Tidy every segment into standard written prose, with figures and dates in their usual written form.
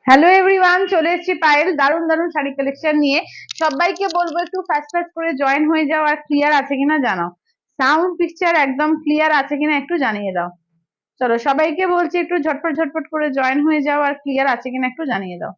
Hello everyone, চলে এসেছি পায়েল দারুন দারুন শাড়ি কালেকশন নিয়ে। সবাইকে বলবো একটু ফাস্ট ফাস্ট করে জয়েন হয়ে যাও, আর ক্লিয়ার আছে কিনা জানাও। সাউন্ড পিকচার একদম ক্লিয়ার আছে কিনা একটু জানিয়ে দাও। চলো সবাইকে বলছি একটু ঝটপট ঝটপট করে জয়েন হয়ে যাও, আর ক্লিয়ার আছে কিনা একটু জানিয়ে দাও।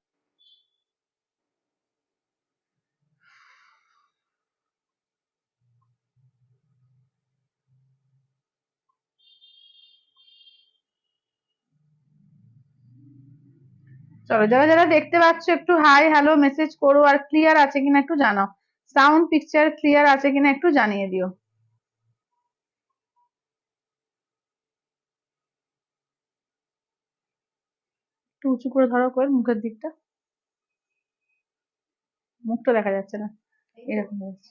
চলো যারা যারা দেখতে পাচ্ছ একটু হাই হ্যালো মেসেজ করো, আর ক্লিয়ার আছে কিনা একটু জানাও। সাউন্ড পিকচার ক্লিয়ার আছে কিনা একটু জানিয়ে দিও। একটু উঁচু করে ধরো করে মুখের দিকটা, মুখটা দেখা যাচ্ছে না, এরকম হয়েছে।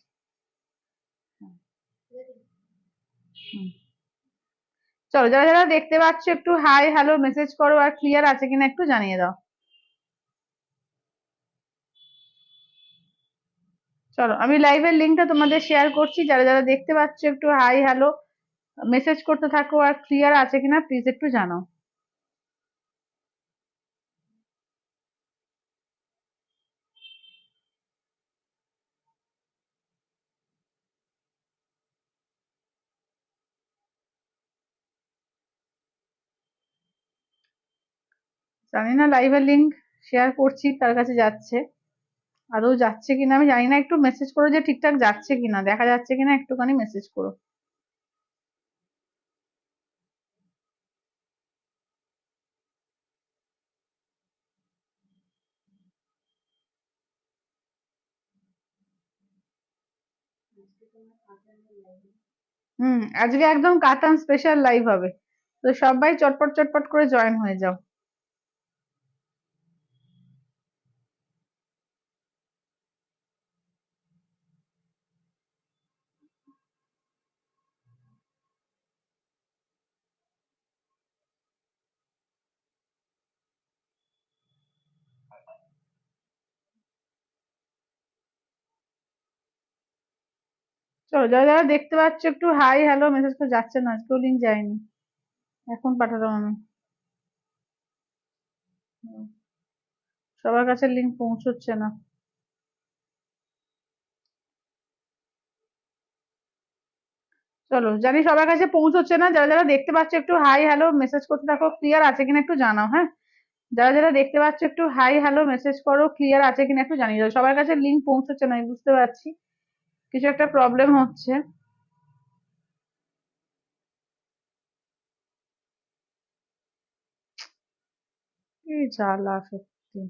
হুম। চলো যারা যারা দেখতে পাচ্ছ একটু হাই হ্যালো মেসেজ করো, আর ক্লিয়ার আছে কিনা একটু জানিয়ে দাও। চলো আমি লাইভের লিঙ্কটা তোমাদের শেয়ার করছি, যারা যারা দেখতে পাচ্ছ একটু হাই হ্যালো মেসেজ করতে থাকো, আর ক্লিয়ার আছে কিনা প্লিজ একটু জানাও। জানি না লাইভের লিঙ্ক শেয়ার করছি তার কাছে যাচ্ছে, আদৌ যাচ্ছে কিনা আমি জানি না। একটু মেসেজ করো যে ঠিকঠাক যাচ্ছে কিনা, দেখা যাচ্ছে কিনা একটুখানি মেসেজ করো। আজকে একদম কাতান স্পেশাল লাইভ হবে, তো সবাই চটপট চটপট করে জয়েন হয়ে যাও। চলো যারা যারা দেখতে পাচ্ছ একটু হাই হ্যালো মেসেজ করে, যাচ্ছে না আজকেও লিঙ্ক যায়নি, এখন পাঠালাম আমি। হুম, সবার কাছে লিঙ্ক পৌঁছচ্ছে না। চলো জানি সবার কাছে পৌঁছচ্ছে না, যারা যারা দেখতে পাচ্ছ একটু হাই হ্যালো মেসেজ করতে থাকো, ক্লিয়ার আছে কিনা একটু জানাও। হ্যাঁ, যারা যারা দেখতে পাচ্ছ একটু হাই হ্যালো মেসেজ করো, ক্লিয়ার আছে কিনা একটু জানিয়ে দাও। সবার কাছে লিঙ্ক পৌঁছচ্ছে না, আমি বুঝতে পারছি কিছু একটা প্রবলেম হচ্ছে। কি জ্বালা সত্যি,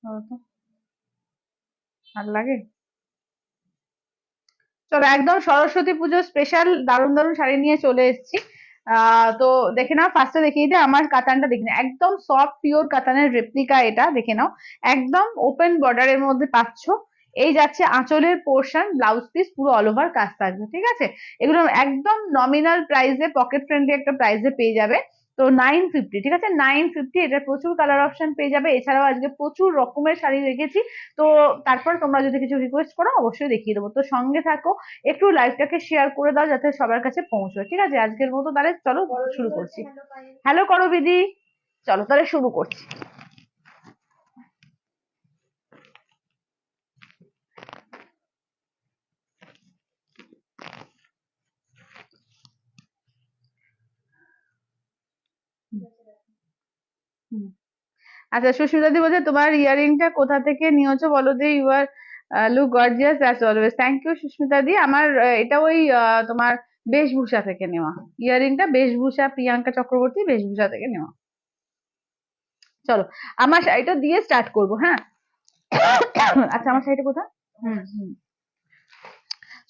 বলো তো, আর লাগে। চলো একদম সরস্বতী পুজো স্পেশাল দারুণ দারুণ শাড়ি নিয়ে চলে এসেছি। তো দেখে নাও, ফার্স্টে দেখিয়ে দিই আমার কাতানটা, দেখে নাও একদম সফট পিওর কাতানের রেপ্লিকা, এটা দেখে নাও। একদম ওপেন বর্ডারের মধ্যে পাচ্ছ। এই যাচ্ছে আঁচলের পোর্শন, ব্লাউজ পিস পুরো অল ওভার কাজ থাকবে, ঠিক আছে। এগুলো একদম নমিনাল প্রাইসে, পকেট ফ্রেন্ডলি একটা প্রাইসে পেয়ে যাবে। তো 950, ঠিক আছে, 950। এটা প্রচুর কালার অপশন পেয়ে যাবে, এছাড়াও আজকে প্রচুর রকমের শাড়ি রেখেছি। তো তারপর তোমরা যদি কিছু রিকোয়েস্ট করো অবশ্যই দেখিয়ে দেবো, তো সঙ্গে থাকো। একটু লাইভটাকে শেয়ার করে দাও যাতে সবার কাছে পৌঁছয়, ঠিক আছে। আজকের মতো তাহলে চলো শুরু করছি। হ্যালো করো বিদি। চলো তাহলে শুরু করছি। হুম। আচ্ছা সুস্মিতা দি বলছে তোমার ইয়ারিংটা কোথা থেকে নিয়েছো বলো, যে you are look gorgeous as always. Thank you Susmita di. আমার এটা ওই তোমার বেশভূষা থেকে নেওয়া। ইয়ারিংটা বেশভূষা, প্রিয়াঙ্কা চক্রবর্তী বেশভূষা থেকে নেওয়া। চলো আমার শাড়িটা দিয়ে স্টার্ট করবো, হ্যাঁ। আচ্ছা আমার শাড়িটা কোথায়? হুম।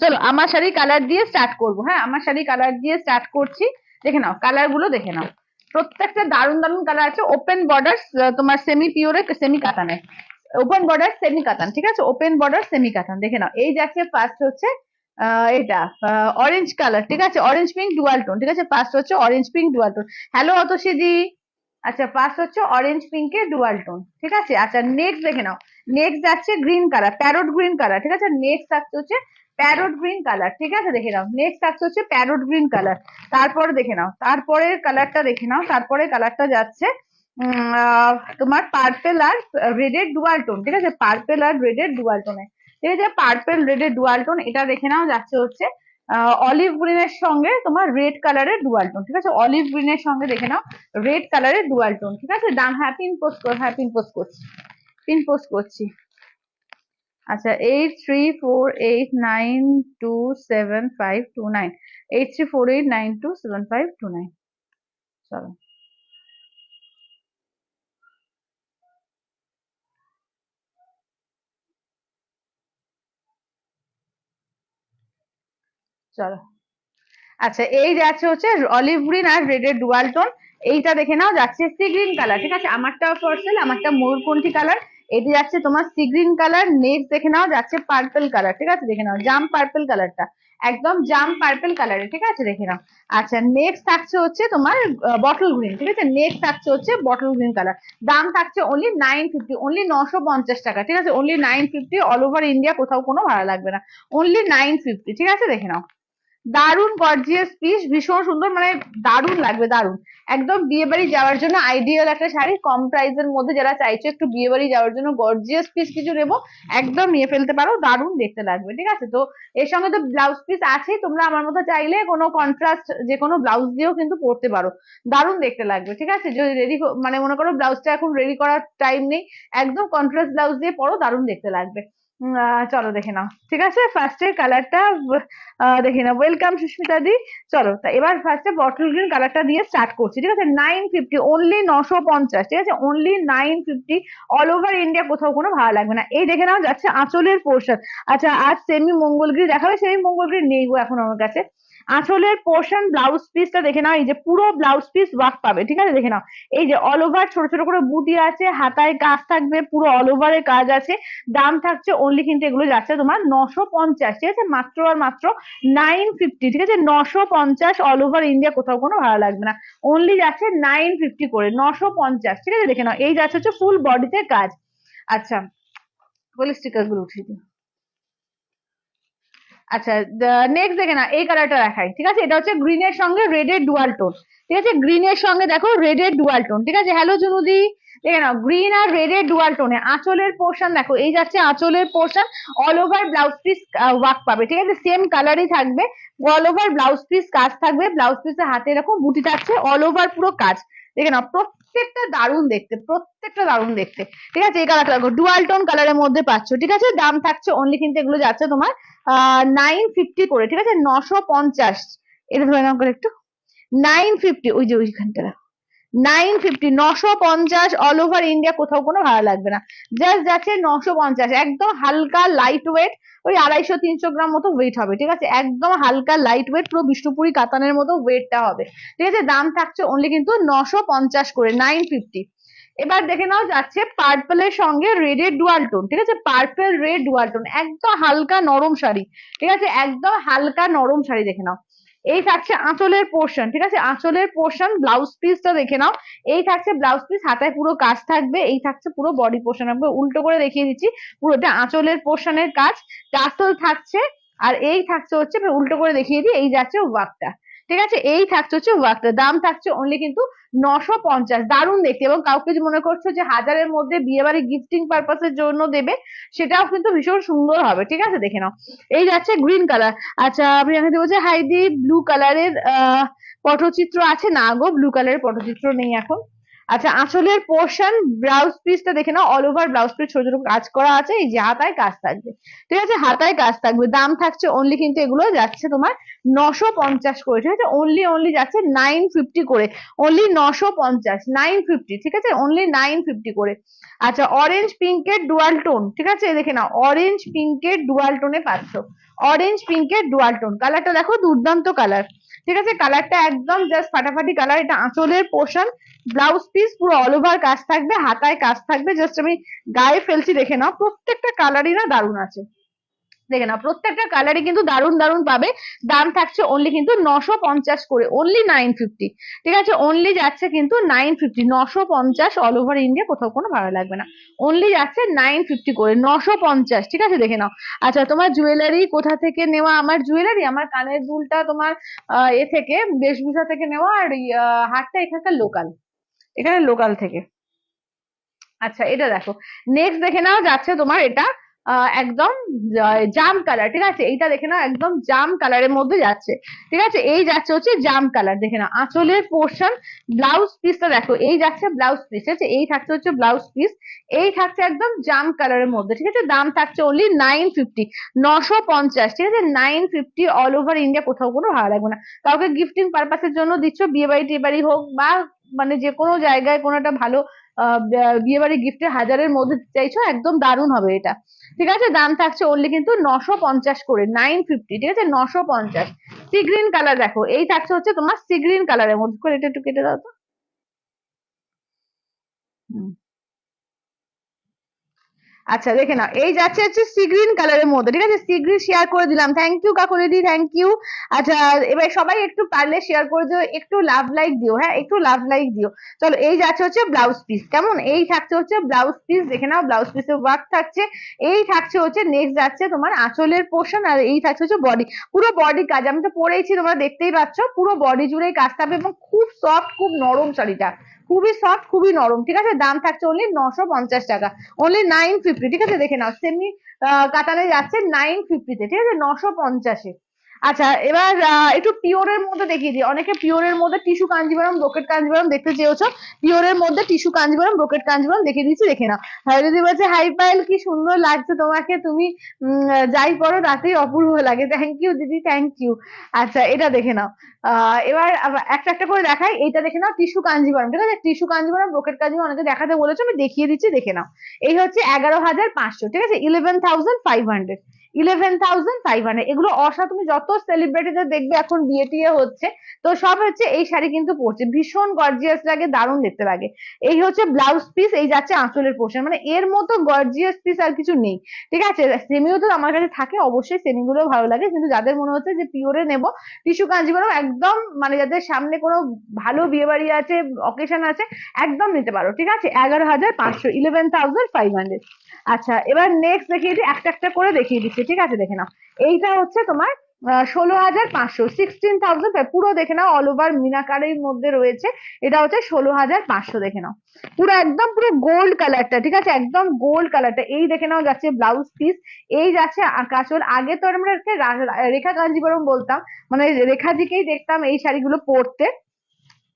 চলো আমার শাড়ি কালার দিয়ে স্টার্ট করবো, হ্যাঁ আমার শাড়ি কালার দিয়ে স্টার্ট করছি। দেখে নাও কালার গুলো, দেখে নাও প্রত্যেকটা দারুন দারুন কালার আছে। ওপেন বর্ডার, তোমার সেমি পিওরে সেমি কাতানে, ওপেন বর্ডার সেমি কাতান, ঠিক আছে, ওপেন বর্ডার সেমি কাতান। দেখে নাও এই যাচ্ছে ফার্স্ট হচ্ছে এটা অরেঞ্জ কালার, ঠিক আছে, অরেঞ্জ পিঙ্ক ডুয়াল টোন, ঠিক আছে, ফার্স্ট হচ্ছে orange pink dual tone. Hello Atasi di. আচ্ছা ফার্স্ট হচ্ছে অরেঞ্জ পিঙ্কে ডুয়াল টোন, ঠিক আছে। আচ্ছা নেক্সট দেখে নাও, নেক্সট যাচ্ছে green colour, parrot green colour, ঠিক আছে। নেক্সট থাকছে হচ্ছে প্যারোট গ্রিন কালার, ঠিক আছে, দেখে নাও নেক্সট থাকছে হচ্ছে প্যারোট গ্রিন কালার। তারপরে দেখে নাও তারপরের কালারটা, দেখে নাও তারপরে কালারটা যাচ্ছে তোমার পার্পেল আর রেডের ডুয়াল টোন, ঠিক আছে, পার্পেল আর রেডের ডুয়াল টোনে, ঠিক আছে, পার্পেল রেডের ডুয়াল টোন, এটা দেখে নাও যাচ্ছে হচ্ছে অলিভ গ্রিনের সঙ্গে তোমার রেড কালারের ডুয়াল টোন, ঠিক আছে, অলিভ গ্রিনের সঙ্গে দেখে নাও রেড কালারের ডুয়াল টোন, ঠিক আছে। দাম, হ্যাঁ পিন পোস্ট কর, হ্যাঁ পিন পোস্ট করছি, পিন পোস্ট করছি। আচ্ছা 8348927529, 8348927529, চলো চলো। আচ্ছা এই যাচ্ছে হচ্ছে অলিভ গ্রিন আর রেড এর ডুয়াল টোন, এইটা দেখে নাও যাচ্ছে সি গ্রিন কালার, ঠিক আছে, আমারটা পার্সেল, আমারটা ময়ূরকণ্ঠী কালার, এটি যাচ্ছে তোমার সি গ্রিন কালার। নেক্সট দেখে নাও যাচ্ছে পার্পল কালার, ঠিক আছে, দেখে নাও জাম পার্পল কালারটা, একদম জাম পার্পল কালারে, ঠিক আছে, দেখে নাও। আচ্ছা নেক্সট থাকছে হচ্ছে তোমার বটল গ্রিন, ঠিক আছে, নেক্সট থাকছে হচ্ছে বটল গ্রিন কালার। দাম থাকছে অনলি 950, অনলি 950 টাকা, ঠিক আছে, অনলি 950, অল ওভার ইন্ডিয়া, কোথাও কোনো ভাড়া লাগবে না, অনলি 950, ঠিক আছে, দেখে নাও। দারুন গর্জিয়াস পিস, ভীষণ সুন্দর, মানে দারুন লাগবে, দারুন, একদম বিয়ে বাড়ি যাওয়ার জন্য আইডিয়াল একটা শাড়ি, কম প্রাইসের মধ্যে যারা চাইছো একটু বিয়ে বাড়ি যাওয়ার জন্য গর্জিয়াস পিস কিছু নেবো, একদম নিয়ে ফেলতে পারো, দারুন দেখতে লাগবে, ঠিক আছে। তো এর সঙ্গে তো ব্লাউজ পিস আছেই, তোমরা আমার মতো চাইলে কোনো কন্ট্রাস্ট যে কোনো ব্লাউজ দিয়েও কিন্তু পরতে পারো, দারুন দেখতে লাগবে, ঠিক আছে। যদি রেডি, মানে মনে করো ব্লাউজটা এখন রেডি করার টাইম নেই, একদম কন্ট্রাস্ট ব্লাউজ দিয়ে পরো, দারুন দেখতে লাগবে। চলো দেখে নাও, ঠিক আছে, ফার্স্টের কালারটা দেখি না, ওয়েলকাম সুস্মিতা দি। চলো তা এবার ফার্স্টে বটল গ্রিন কালারটা দিয়ে স্টার্ট করছি, ঠিক আছে, 950, অনলি 950, ঠিক আছে, অনলি 950, অল ওভার ইন্ডিয়া, কোথাও কোনো ভাড়া লাগবে না। এই দেখে নাও যাচ্ছে আঁচলের পোর্শন। আচ্ছা আজ সেমি মঙ্গলগিরি দেখাবে, সেমি মঙ্গলগিরি নেই গো এখন আমার কাছে। আঁচলের পোর্শন ব্লাউজ পিসটা দেখে নাও, এই যে পুরো ব্লাউজ পিস ওয়ার্ক পাবে, ঠিক আছে, দেখে নাও, এই যে অল ওভার ছোট ছোট করে বুটি আছে, হাতায় কাজ থাকবে, পুরো অল ওভারের কাজ আছে। দাম থাকছে অনলি, কিন্তু এগুলো যাচ্ছে তোমার 950, ঠিক আছে, মাত্র আর মাত্র 950, ঠিক আছে, 950, অল ওভার ইন্ডিয়া, কোথাও কোনো ভাড়া লাগবে না, অনলি যাচ্ছে 950 করে, 950, ঠিক আছে, দেখে নাও। এই যাচ্ছে হচ্ছে ফুল বডিতে কাজ। আচ্ছা বলে স্টিকার গুলো উঠিয়ে দিই। আচ্ছা নেক্সট দেখে না, এই কালারটা দেখাই, ঠিক আছে, এটা হচ্ছে গ্রিনের সঙ্গে রেডের ডুয়াল টোন, ঠিক আছে, গ্রিনের সঙ্গে দেখো রেডের ডুয়াল টোন, ঠিক আছে, হ্যালো জুনুদি, দেখে নাও গ্রিন আর রেডের ডুয়াল টোনে। আঁচলের পোর্শন দেখো, এই যাচ্ছে আঁচলের portion, all over blouse piece work পাবে, ঠিক আছে, সেম কালারই থাকবে, অল ওভার ব্লাউজ পিস কাজ থাকবে, ব্লাউজ পিসের হাতে এরকম বুটি থাকছে, অল ওভার পুরো কাজ, দেখে নাও, প্রত্যেকটা দারুণ দেখতে, প্রত্যেকটা দারুণ দেখতে, ঠিক আছে। এই কালারটা দেখো ডুয়াল টোন কালারের মধ্যে পাচ্ছ, ঠিক আছে, দাম থাকছে অনলি, কিন্তু এগুলো যাচ্ছে তোমার 950 করে, ঠিক আছে, 950, এটা ধরে নাও করে একটু, 950, ওই যে ওইখানটা 950, 950, অল ওভার ইন্ডিয়া, কোথাও কোনো ভাড়া লাগবে না, জাস্ট যাচ্ছে 950, একদম হালকা লাইট ওয়েট, ওই 250-300 গ্রাম মতো ওয়েট হবে, ঠিক আছে, একদম হালকা লাইট ওয়েট, পুরো বিষ্ণুপুরি কাতানের মতো ওয়েটটা হবে, ঠিক আছে। দাম থাকছে অনলি কিন্তু 950 করে, 950। এবার দেখে নাও যাচ্ছে পার্পলের সঙ্গে রেডের ডুয়াল টোন, ঠিক আছে, পার্পল রেড ডুয়াল টোন, একদম হালকা নরম শাড়ি, ঠিক আছে, একদম হালকা নরম শাড়ি, দেখে নাও। এই থাকছে আঁচলের পোর্শন, ঠিক আছে, আঁচলের পোর্শন, ব্লাউজ পিসটা দেখে নাও, এই থাকছে ব্লাউজ পিস, হাতায় পুরো কাজ থাকবে, এই থাকছে পুরো বডি পোর্শন, আমি উল্টো করে দেখিয়ে দিচ্ছি, পুরোটা আঁচলের পোর্শনের কাজ, টাসল থাকছে, আর এই থাকছে হচ্ছে, উল্টো করে দেখিয়ে দিই, এই যাচ্ছে ওয়ার্কটা, ঠিক আছে, এই থাকছে হচ্ছে ওয়ার্কটা। দাম থাকছে অনলি কিন্তু 950, দারুণ দেখতে, এবং কাউকে যে মনে করছো যে হাজারের মধ্যে বিয়ে বাড়ি গিফটিং পারপাসের জন্য দেবে, সেটাও কিন্তু ভীষণ সুন্দর হবে, ঠিক আছে, দেখে নাও। এই যাচ্ছে গ্রিন কালার। আচ্ছা প্রিয়াঙ্কা বলছে হাইদি ব্লু কালারের পটচিত্র আছে না গো, ব্লু কালারের পটচিত্র নেই এখন। আচ্ছা আঁচলের পোর্শন ব্লাউজ পিসটা দেখে নাও, অল ওভার ব্লাউজ পিস ছোট ছোট কাজ করা আছে, এই যে হাতায় কাজ থাকবে, ঠিক আছে, হাতায় কাজ থাকবে। দাম থাকছে অনলি, কিন্তু এগুলো যাচ্ছে তোমার 950 করে, ঠিক আছে, অনলি অনলি যাচ্ছে 950 করে, অনলি 950, 950, ঠিক আছে, অনলি 950 করে। আচ্ছা অরেঞ্জ পিঙ্কের ডুয়াল টোন, ঠিক আছে, দেখে নাও, অরেঞ্জ পিঙ্কের ডুয়াল টোনে পাচ্ছ, অরেঞ্জ পিঙ্কের ডুয়াল টোন, কালারটা দেখো দুর্দান্ত কালার, ঠিক আছে, কালারটা একদম জাস্ট ফাটাফাটি কালার। এটা আঁচলের পোর্শন, ব্লাউজ পিস পুরো অল ওভার কাজ থাকবে, হাতায় কাজ থাকবে, জাস্ট আমি গায়ে ফেলছি, দেখে নাও, প্রত্যেকটা কালারই না দারুণ আছে, দেখে নাও, প্রত্যেকটা কালারই কিন্তু দারুণ দারুণ পাবে। দাম থাকছে অনলি কিন্তু 950 করে, অনলি 950, ঠিক আছে, অনলি যাচ্ছে কিন্তু 950, 950, অল ওভার ইন্ডিয়া, কোথাও কোনো ভাড়া লাগবে না, অনলি যাচ্ছে 950 করে, 950, ঠিক আছে, দেখে নাও। আচ্ছা তোমার জুয়েলারি কোথা থেকে নেওয়া? আমার জুয়েলারি, আমার কানের দুলটা তোমার এ থেকে, বেশভূষা থেকে নেওয়া, আর হারটা এখানকার লোকাল, এখানে লোকাল থেকে। আচ্ছা এটা দেখো, নেক্সট দেখে নাও যাচ্ছে তোমার এটা একদম জাম কালার, ঠিক আছে, এইটা দেখে নাও একদম জাম কালারের মধ্যে যাচ্ছে, ঠিক আছে, এই যাচ্ছে হচ্ছে জাম কালার, দেখে নাও আঁচলের পোর্শন, ব্লাউজ পিসটা দেখো, এই যাচ্ছে ব্লাউজ পিস, ঠিক আছে, এই থাকছে হচ্ছে ব্লাউজ পিস, এই থাকছে একদম জাম কালারের মধ্যে, ঠিক আছে, দাম থাকছে অনলি 950, 950, ঠিক আছে, 950, অল ওভার ইন্ডিয়া, কোথাও কোনো ভাড়া লাগবে না। কাউকে গিফটিং পারপাসের জন্য দিচ্ছ, বিয়ে বাড়ি টিয়ে বাড়ি হোক বা মানে যে কোনো জায়গায় কোনো একটা ভালো বিয়ে বাড়ি গিফটে হাজারের মধ্যে চাইছো, একদম দারুণ হবে এটা, ঠিক আছে, দাম থাকছে অনলি কিন্তু 950 করে, 950, ঠিক আছে, 950। সি গ্রিন কালার দেখো, এই থাকছে হচ্ছে তোমার সি গ্রিন কালারের মধ্যে করে, এটা একটু কেটে দাও তো। হুম। আচ্ছা দেখে নাও, এই যাচ্ছে হচ্ছে সি গ্রিন কালারের মধ্যে, ঠিক আছে, সি গ্রিন শেয়ার করে দিলাম, থ্যাংক ইউ কাকুলিদি, থ্যাংক ইউ। আচ্ছা এবার সবাই একটু পারলে শেয়ার করে দিও, একটু লাভ লাইক দিও, হ্যাঁ একটু লাভ লাইক দিও। চলো এই যাচ্ছে হচ্ছে ব্লাউজ পিস, কেমন, এই থাকছে হচ্ছে ব্লাউজ পিস, দেখে নাও ব্লাউজ পিসের ওয়ার্ক থাকছে, এই থাকছে হচ্ছে নেক্সট যাচ্ছে তোমার আঁচলের পোর্শন, আর এই থাকছে হচ্ছে বডি, পুরো বডি কাজ, আমি তো পরেইছি তোমরা দেখতেই পাচ্ছ, পুরো বডি জুড়েই কাজ থাকবে এবং খুব সফট, খুব নরম শাড়িটা, খুবই সফট, খুবই নরম, ঠিক আছে, দাম থাকছে অনলি 950 টাকা, অনলি 950, ঠিক আছে, দেখে নাও সেমি কাতানে যাচ্ছে 950 তে, ঠিক আছে, 950-এ। আচ্ছা এবার একটু পিওরের মধ্যে দেখিয়ে দিই, অনেকে পিওরের মধ্যে টিস্যু কাঞ্জিভারম ব্রোকেট কাঞ্জিভারম দেখতে চেয়েছো, পিওরের মধ্যে টিস্যু কাঞ্জিভারম ব্রোকেট কাঞ্জিভারম দেখিয়ে দিচ্ছি, দেখে নাও। দিদি বলছে হাই পায়েল, কি সুন্দর লাগছে তোমাকে, তুমি যাই পরো তাতেই অপূর্ব লাগে, থ্যাংক ইউ দিদি, থ্যাংক ইউ। আচ্ছা এটা দেখে নাও, এবার একটা একটা করে দেখাই, এইটা দেখে নাও টিস্যু কাঞ্জিভারম, ঠিক আছে, টিস্যু কাঞ্জিভারম ব্রোকেট কাঞ্জিভারম অনেকে দেখাতে বলেছো, আমি দেখিয়ে দিচ্ছি, দেখে নাও, এই হচ্ছে 11,500, ঠিক আছে, 11,500, 11,500, এগুলো তুমি যত সেলিব্রিটিদের দেখবে এখন বিয়ে টিয়ে হচ্ছে, তো সব হচ্ছে এই শাড়ি কিন্তু পরছে, ভীষণ গর্জিয়াস লাগে, দারুণ দেখতে লাগে। এই হচ্ছে ব্লাউজ পিস, এই যাচ্ছে আঁচলের পোর্শন, মানে এর মতো গর্জিয়াস পিস আর কিছু নেই, ঠিক আছে, সেমিও তো আমার কাছে থাকে, অবশ্যই সেমিগুলো ভালো লাগে, কিন্তু যাদের মনে হচ্ছে যে পিওরে নেবো, টিস্যু কাঞ্জিভারম একদম, মানে যাদের সামনে কোনো ভালো বিয়ে বাড়ি আছে, অকেশন আছে, একদম নিতে পারো, ঠিক আছে, 11,500, 11,500। আচ্ছা এবার নেক্সট দেখিয়ে দিই, একটা একটা করে দেখিয়ে দিচ্ছি, ঠিক আছে, দেখে নাও, এইটা হচ্ছে তোমার 16,500, 16,000, পুরো দেখে নাও অল ওভার মিনাকারির মধ্যে রয়েছে, এটা হচ্ছে 16,500, দেখে নাও, পুরো একদম পুরো গোল্ড কালারটা, ঠিক আছে, একদম গোল্ড কালারটা, এই দেখে নাও যাচ্ছে ব্লাউজ পিস, এই যাচ্ছে কাঁচল, আগে তো আমরা রেখা কাঞ্জিবরম বলতাম, মানে রেখাজিকেই দেখতাম এই শাড়িগুলো পরতে,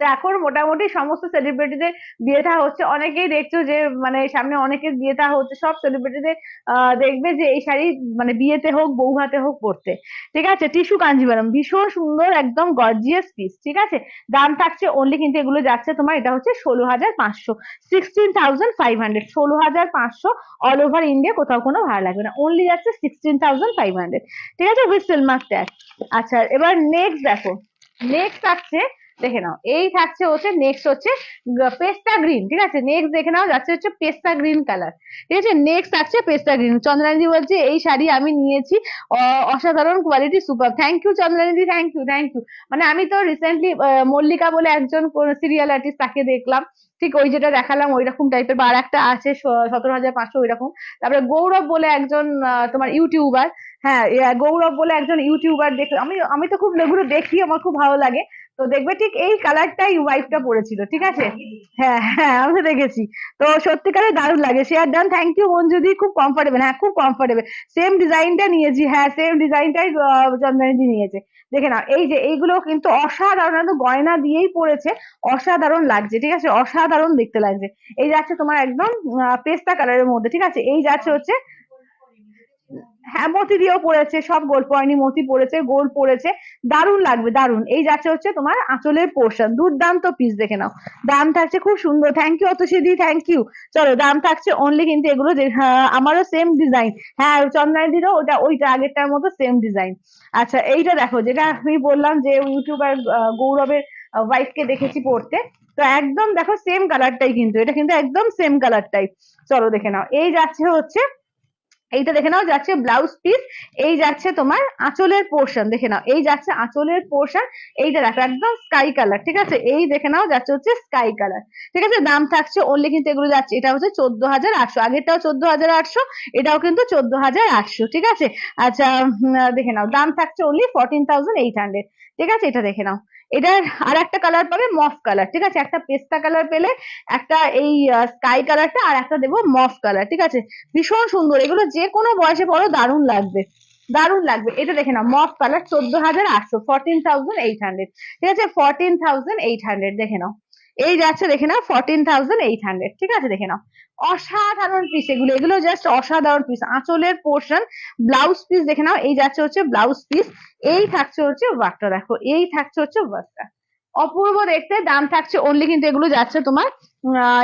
তো এখন মোটামুটি সমস্ত সেলিব্রিটিদের বিয়ে থা হচ্ছে, অনেকেই দেখছো যে মানে সামনে অনেকের বিয়ে থা হচ্ছে, সব সেলিব্রিটিদের দেখবে যে এই শাড়ি মানে বিয়েতে হোক বউ ভাতে হোক পরতে, ঠিক আছে, টিস্যু কাঞ্জিভারম, ভীষণ সুন্দর একদম গর্জিয়াস পিস, ঠিক আছে, দাম থাকছে অনলি কিন্তু এগুলো যাচ্ছে তোমার, এটা হচ্ছে 16,500, 16,500, 16,500, অল ওভার ইন্ডিয়া, কোথাও কোনো ভাড়া লাগবে না, অনলি যাচ্ছে 16,500, ঠিক আছে, উইথ সিলমার্ক ট্যাগ। আচ্ছা এবার নেক্সট দেখো, নেক্সট আসছে, দেখে নাও, এই থাকছে হচ্ছে নেক্সট হচ্ছে পেস্তা গ্রিন, ঠিক আছে, নেক্সট দেখে নাও যাচ্ছে হচ্ছে পেস্তা গ্রিন কালার, ঠিক আছে, নেক্সট আসছে পেস্তা গ্রিন, চন্দ্রানী বলছে এই শাড়ি আমি নিয়েছি, অসাধারণ quality, super, thank you Chandrani, thank you, thank you. মানে আমি তো রিসেন্টলি মল্লিকা বলে একজন সিরিয়াল আর্টিস্ট, তাকে দেখলাম, ঠিক ওই যেটা দেখালাম ওই রকম টাইপের, বা আর একটা আছে 17,500 ওই রকম, তারপরে গৌরব বলে একজন তোমার ইউটিউবার, হ্যাঁ গৌরব বলে একজন ইউটিউবার, দেখ আমি আমি তো খুব এগুলো দেখি, আমার খুব ভালো লাগে, তো দেখবে ঠিক এই কালারটাই ওয়াইফটা পরেছিল, ঠিক আছে, হ্যাঁ হ্যাঁ আমি দেখেছি, তো সত্যিকারে দারুণ লাগে, share done, thank you Manjudi, খুব কমফোর্টেবল, হ্যাঁ খুব কমফোর্টেবল, সেম ডিজাইনটা নিয়েছি, হ্যাঁ সেম ডিজাইনটাই চন্দ্রানীদি নিয়েছে, দেখে নাও, এই যে এইগুলো কিন্তু অসাধারণ, একদম গয়না দিয়েই পড়েছে, অসাধারণ লাগছে, ঠিক আছে, অসাধারণ দেখতে লাগছে, এই যাচ্ছে তোমার একদম পেস্তা কালারের মধ্যে, ঠিক আছে, এই যাচ্ছে হচ্ছে, হ্যাঁ মতি দিয়েও পড়েছে, সব গোল্ড পয়েন্ট মতি পড়েছে, গোল্ড পড়েছে, দারুণ লাগবে, দারুণ, এই যাচ্ছে হচ্ছে তোমার আঁচলের পোর্শন, দুর্দান্ত পিস, দেখে নাও, দাম থাকছে খুব সুন্দর, থ্যাংক ইউ অতসিদি, থ্যাংক ইউ। চলো দাম থাকছে অনলি কিন্তু এগুলো যে আমারও সেম ডিজাইন, হ্যাঁ চন্দ্রানীদিরও ওটা ওইটা আগেরটার মতো সেম ডিজাইন। আচ্ছা এইটা দেখো, যেটা আমি বললাম যে ইউটিউবার গৌরবের ওয়াইফকে দেখেছি পড়তে, তো একদম দেখো সেম কালারটাই, কিন্তু এটা কিন্তু একদম সেম কালারটাই, চলো দেখে নাও, এই যাচ্ছে হচ্ছে, এইটা দেখে নাও যাচ্ছে ব্লাউজ পিস, এই যাচ্ছে তোমার আঁচলের পোর্শন, দেখে নাও, এই যাচ্ছে আঁচলের পোর্শন, এইটা দেখো একদম স্কাই কালার, ঠিক আছে, এই দেখে নাও যাচ্ছে হচ্ছে স্কাই কালার, ঠিক আছে, দাম থাকছে অনলি কিন্তু এগুলো যাচ্ছে, এটা হচ্ছে 14,800, আগেরটাও 14,800, এটাও কিন্তু 14,800, ঠিক আছে। আচ্ছা দেখে নাও, দাম থাকছে অনলি 14,800, ঠিক আছে, এটা দেখে নাও, এটার আর একটা কালার পাবে মফ কালার, ঠিক আছে, একটা পেস্তা কালার পেলে, একটা এই স্কাই কালারটা, আর একটা দেবো মফ কালার, ঠিক আছে, ভীষণ সুন্দর, এগুলো যে কোনো বয়সে পরো দারুণ লাগবে, দারুণ লাগবে। এটা দেখে নাও মফ কালার, 14,800, 14,800, ঠিক আছে, 14,800 দেখে নাও, এই যাচ্ছে দেখে নাও 14,800, ঠিক আছে, দেখে নাও অসাধারণ পিস এগুলো, এগুলো জাস্ট অসাধারণ পিস। আঁচলের পোর্শন, ব্লাউজ পিস দেখে নাও, এই যাচ্ছে হচ্ছে ব্লাউজ পিস, এই থাকছে হচ্ছে ওয়ার্কটা, দেখো এই থাকছে হচ্ছে ওয়ার্কটা, অপূর্ব দেখতে। দাম থাকছে অনলি কিন্তু এগুলো যাচ্ছে তোমার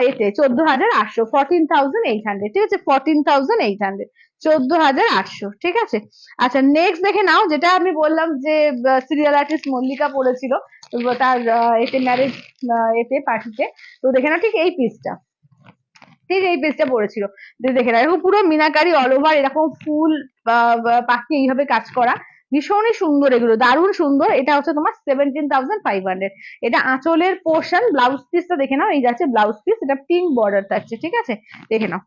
এতে 14,800, 14,800, ঠিক আছে, 14,800, 14,800, ঠিক আছে। আচ্ছা নেক্সট দেখে নাও, যেটা আমি বললাম যে সিরিয়াল আর্টিস্ট মল্লিকা পড়েছিল তার এতে ম্যারেজ এতে পার্টিতে, তো দেখে নাও ঠিক এই পিসটা, ঠিক এই পেজটা পড়েছিল, দেখে না এরকম পুরো মিনাকারি অল ওভার এরকম ফুল পাখি এইভাবে কাজ করা, ভীষণই সুন্দর, এগুলো দারুণ সুন্দর। এটা হচ্ছে তোমার 17,500, এটা আঁচলের পোর্শন, ব্লাউজ পিসটা দেখে নাও, এই যাচ্ছে ব্লাউজ পিস, এটা পিঙ্ক বর্ডার থাকছে, ঠিক আছে, দেখে নাও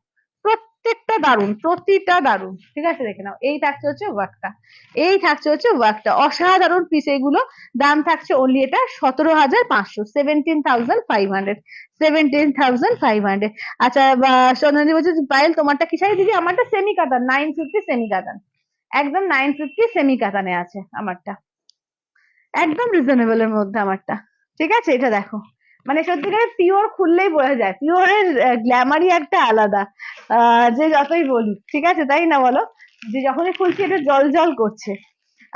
প্রত্যেকটা দারুণ, প্রতিটা দারুণ, ঠিক আছে, দেখে নাও এই থাকছে হচ্ছে ওয়ার্কটা, এই থাকছে হচ্ছে ওয়ার্কটা, অসাধারণ পিস এগুলো। দাম থাকছে অনলি এটা 17,500, 17,500, 17,500। আচ্ছা সোনালি বলছে পায়েল তোমারটা কি শাড়ি দিদি? আমারটা সেমি কাতান, 950 সেমি কাতান, একদম 950 সেমি কাতানে আছে আমারটা, একদম রিজনেবল এর মধ্যে আমারটা, ঠিক আছে। এটা দেখো মানে সত্যিকারের পিওর খুললেই বোঝা যায়, পিওরের গ্ল্যামারই একটা আলাদা, যে যতই বলি, ঠিক আছে, তাই না বলো, যে যখনই খুলছি এটা জল জল করছে।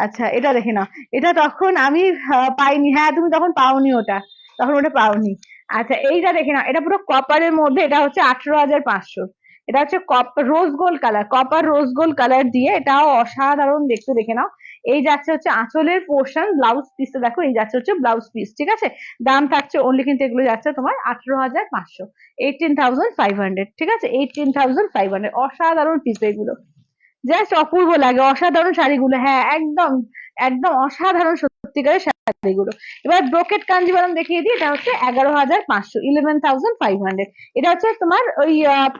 আচ্ছা এটা দেখে নাও, এটা তখন আমি পাইনি, হ্যাঁ তুমি তখন পাওনি ওটা, তখন ওটা পাওনি। আচ্ছা এইটা দেখে নাও, এটা পুরো কপারের মধ্যে, এটা হচ্ছে 18,500, এটা হচ্ছে rose gold colour, copper rose gold colour দিয়ে, এটাও অসাধারণ দেখতে, দেখে নাও। এই যাচ্ছে হচ্ছে আঁচলের পোর্শন, ব্লাউজ পিসটা দেখো, এই যাচ্ছে হচ্ছে ব্লাউজ পিস, ঠিক আছে। দাম থাকছে অনলি কিন্তু এগুলো যাচ্ছে তোমার 18,500, 18,500, ঠিক আছে, 18,500, অসাধারণ পিস এগুলো, জাস্ট অপূর্ব লাগে, অসাধারণ শাড়িগুলো, হ্যাঁ একদম, একদম অসাধারণ সত্যিকারের শাড়িগুলো। এবার ব্রোকেট কাঞ্জিভারাম দেখিয়ে দিই, এটা হচ্ছে 11,500, 11,500, এটা হচ্ছে তোমার ওই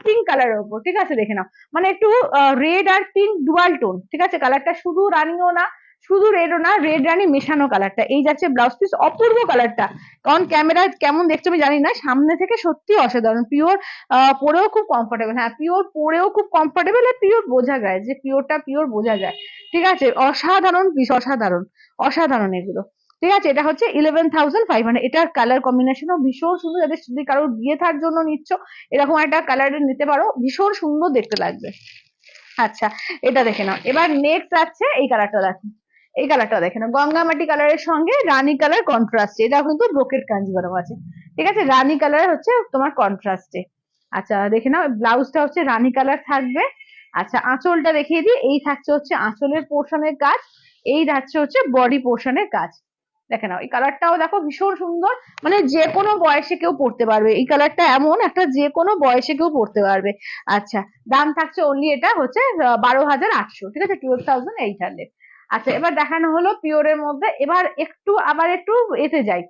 পিঙ্ক কালারের উপর, ঠিক আছে, দেখে নাও মানে একটু রেড আর পিঙ্ক ডুয়াল টোন, ঠিক আছে, কালারটা শুধু রানিও না, শুধু রেডও না, রেড রানি মেশানো কালারটা, এই যাচ্ছে ব্লাউজ পিস, অপূর্ব কালারটা, কারণ ক্যামেরায় কেমন দেখছো আমি জানি না, সামনে থেকে সত্যি অসাধারণ, পিওর পরেও খুব কমফোর্টেবল, হ্যাঁ পিওর পরেও খুব কমফোর্টেবল, আর পিওর বোঝা যায় যে পিওরটা পিওর বোঝা যায়, ঠিক আছে, অসাধারণ পিস, অসাধারণ, অসাধারণ এগুলো, ঠিক আছে। এটা হচ্ছে 11,500, এটার কালার কম্বিনেশনও ভীষণ সুন্দর, যাদের যদি কারোর বিয়ে থার জন্য নিচ্ছ এরকম একটা কালারের নিতে পারো, ভীষণ সুন্দর দেখতে লাগবে। আচ্ছা এটা দেখে নাও, এবার নেক্সট আছে এই কালারটা দেখো, এই কালারটা দেখে নাও, গঙ্গামাটি কালারের সঙ্গে রানী কালার কন্ট্রাস্টে, এটা কিন্তু ব্রোকেট কাঞ্জিভারম আছে, ঠিক আছে, রানী কালার হচ্ছে তোমার কন্ট্রাস্টে। আচ্ছা দেখে নাও ব্লাউজটা হচ্ছে রানী কালার থাকবে। আচ্ছা আঁচলটা দেখিয়ে দিই, এই থাকছে হচ্ছে আঁচলের পোর্শনের কাজ, এই যাচ্ছে হচ্ছে বডি পোর্শনের কাজ, দেখে নাও এই কালারটাও দেখো ভীষণ সুন্দর, মানে যে কোনো বয়সে কেউ পড়তে পারবে, এই কালারটা এমন একটা যে কোনো বয়সে কেউ পড়তে পারবে। আচ্ছা দাম থাকছে অনলি এটা হচ্ছে 12,800, ঠিক আছে, 12,800। আচ্ছা এবার দেখানো হলো পিওরের মধ্যে, এবার একটু আবার একটু এতে যাই,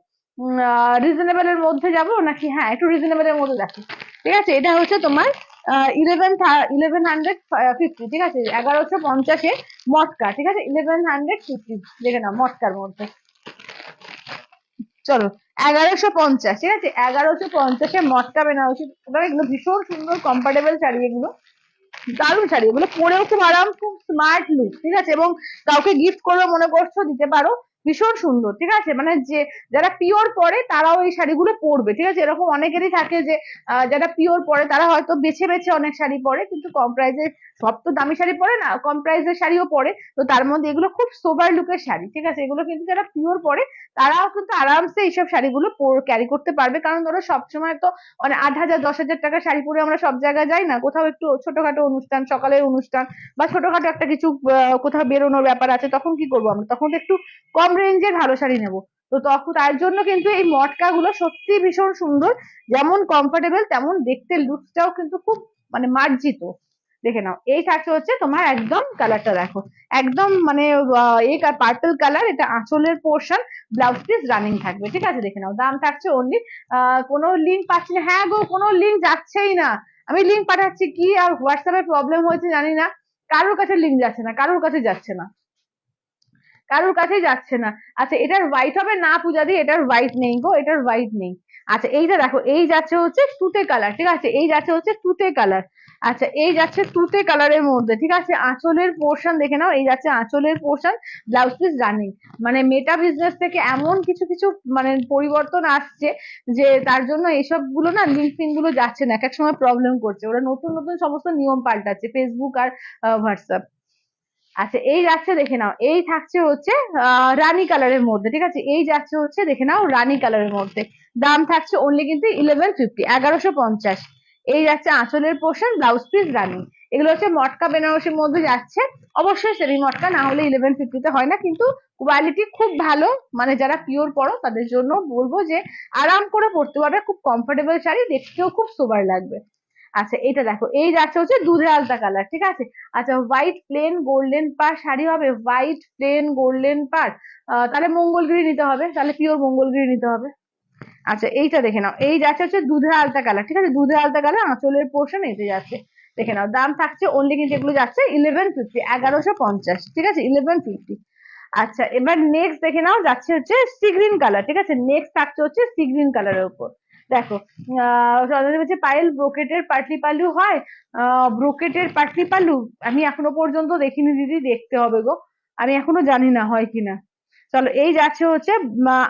রিজনেবল এর মধ্যে যাব নাকি, হ্যাঁ একটু রিজনেবল এর মধ্যে দেখো, ঠিক আছে, এটা হচ্ছে তোমার 1150, ঠিক আছে, 1150-এ মটকা, ঠিক আছে, 1150 দেখে নাও মটকার মধ্যে, চলো 1150, ঠিক আছে, 1150-এ মটকা বেনারসি, এগুলো ভীষণ সুন্দর কমফোর্টেবল শাড়ি এগুলো, দারুণ শাড়ি এগুলো, পরেও খুব আরাম, খুব স্মার্ট লুক, ঠিক আছে, এবং কাউকে গিফট করবে মনে করছো দিতে পারো, ভীষণ সুন্দর, ঠিক আছে, মানে যে যারা পিওর পরে তারাও এই শাড়িগুলো পরবে, ঠিক আছে, এরকম অনেকেরই থাকে যে যারা পিওর পরে তারা হয়তো বেছে বেছে অনেক শাড়ি পরে, কিন্তু কম প্রাইসে, সব তো দামি শাড়ি পরে না, কম প্রাইসের শাড়িও পরে, তো তার মধ্যে এগুলো খুব সোবার লুকের শাড়ি, ঠিক আছে, এগুলো কিন্তু যারা পিওর পরে তারাও কিন্তু আরামসে এইসব শাড়িগুলো ক্যারি করতে পারবে, কারণ ধরো সবসময় তো মানে 8,000 10,000 টাকা শাড়ি পরে আমরা সব জায়গায় যাই না, কোথাও একটু ছোটখাটো অনুষ্ঠান, সকালের অনুষ্ঠান বা ছোটখাটো একটা কিছু কোথাও বেরোনোর ব্যাপার আছে, তখন কি করবো আমরা, তখন তো একটু কম রেঞ্জের ভালো শাড়ি নেবো, তো তখন তার জন্য কিন্তু এই মটকা গুলো সত্যি ভীষণ সুন্দর, যেমন কমফোর্টেবল তেমন দেখতে লুকসটাও কিন্তু খুব মানে মার্জিত, দেখে নাও এই থাকছে হচ্ছে তোমার একদম কালারটা দেখো, একদম মানে এই পার্পল কালার, এটা আঁচলের পোর্শন, ব্লাউজ পিস রানিং থাকবে, ঠিক আছে, দেখে নাও দাম থাকছে অনলি, কোনো লিঙ্ক পাচ্ছি না, হ্যাঁ গো কোনো লিঙ্ক যাচ্ছেই না, আমি লিঙ্ক পাঠাচ্ছি কি আর হোয়াটসঅ্যাপে প্রবলেম হয়েছে জানি না, কারোর কাছে লিঙ্ক যাচ্ছে না, কারোর কাছে যাচ্ছে না, কারোর কাছেই যাচ্ছে না। আচ্ছা এটার হোয়াইট হবে না পূজাদি, এটার হোয়াইট নেই গো, এটার হোয়াইট নেই। আচ্ছা এইটা দেখো, এই যাচ্ছে হচ্ছে তুতে কালার, ঠিক আছে, এই যাচ্ছে হচ্ছে তুতে কালার। আচ্ছা এই যাচ্ছে তুতে কালারের মধ্যে, ঠিক আছে। আঁচলের পোর্শন দেখে নাও, এই যাচ্ছে আঁচলের পোর্শন, ব্লাউজ পিস রানিং। মানে মেটা বিজনেস থেকে এমন কিছু কিছু মানে পরিবর্তন আসছে যে তার জন্য এইসব গুলো না, লিঙ্ক ফিঙ্ক গুলো যাচ্ছে না, এক এক সময় প্রবলেম করছে। ওরা নতুন নতুন সমস্ত নিয়ম পাল্টাচ্ছে, ফেসবুক আর হোয়াটসঅ্যাপ। আচ্ছা এই যাচ্ছে দেখে নাও, এই থাকছে হচ্ছে রানী কালারের মধ্যে, ঠিক আছে, এই যাচ্ছে হচ্ছে দেখে নাও রানী কালারের মধ্যে। দাম থাকছে অনলি কিন্তু 1150, 1150। এই যাচ্ছে আঁচলের পোর্শন, ব্লাউজ পিস রানী। এগুলো হচ্ছে মটকা বেনারসির মধ্যে যাচ্ছে। অবশ্যই সেমি মটকা, না হলে 1150-তে হয় না, কিন্তু কোয়ালিটি খুব ভালো। মানে যারা পিওর পরো তাদের জন্য বলবো যে আরাম করে পরতে পারবে, খুব কমফোর্টেবল শাড়ি, দেখতেও খুব সোবার লাগবে। আচ্ছা এটা দেখো, এই যাচ্ছে হচ্ছে দুধে আলতা কালার, ঠিক আছে। আচ্ছা হোয়াইট প্লেন গোল্ডেন পার শাড়ি হবে, হোয়াইট প্লেন গোল্ডেন পার, তাহলে মঙ্গলগিরি নিতে হবে, তাহলে পিওর মঙ্গলগিরি নিতে হবে। আচ্ছা এইটা দেখে নাও, এই যাচ্ছে হচ্ছে দুধে আলতা কালার, ঠিক আছে, দুধে আলতা কালার, আঁচলের পোর্শন এতে যাচ্ছে। দেখে নাও দাম থাকছে অনলি কিন্তু এগুলো যাচ্ছে 1150, 1150, ঠিক আছে, 1150। আচ্ছা এবার নেক্সট দেখে নাও, যাচ্ছে হচ্ছে সি গ্রিন কালার, ঠিক আছে, নেক্সট থাকছে হচ্ছে সি গ্রিন কালারের উপর। দেখো চন্দ্রদেব বলছে পায়েল ব্রোকেটের পাটলি পাল্লু হয়, ব্রোকেটের পাটলি পাল্লু আমি এখনো পর্যন্ত দেখিনি দিদি, দেখতে হবে গো, আমি এখনো জানি না হয় কিনা। চলো এই যাচ্ছে হচ্ছে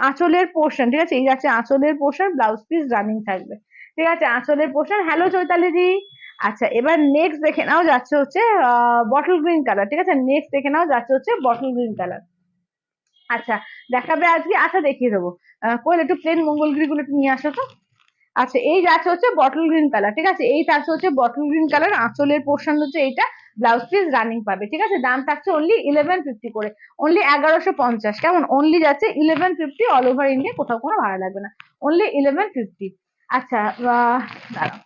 আঁচলের পোর্শন, ঠিক আছে, এই যাচ্ছে আঁচলের পোর্শন, ব্লাউজ পিস রানিং থাকবে, ঠিক আছে, আঁচলের পোর্শন। হ্যালো চৈতালি দি। আচ্ছা এবার নেক্সট দেখে নাও, যাচ্ছে হচ্ছে বটল গ্রিন কালার, ঠিক আছে, নেক্সট দেখে নাও যাচ্ছে হচ্ছে বটল গ্রিন কালার। আচ্ছা দেখাবে আজকে, আচ্ছা দেখিয়ে দেবো। কোয়েল একটু প্লেন মঙ্গলগিরি গুলো একটু নিয়ে আসো তো। আচ্ছা এই যাচ্ছে হচ্ছে বটল গ্রিন কালার, ঠিক আছে, এই থাকছে হচ্ছে বটল গ্রিন কালার, আঁচলের পোর্শন হচ্ছে এইটা, ব্লাউজ পিস রানিং পাবে, ঠিক আছে। দাম থাকছে অনলি 1150 করে, অনলি 1150। কেমন, অনলি যাচ্ছে 1150, অল ওভার ইন্ডিয়া, কোথাও কোনো ভাড়া লাগবে না, অনলি 1150। আচ্ছা দাঁড়াও।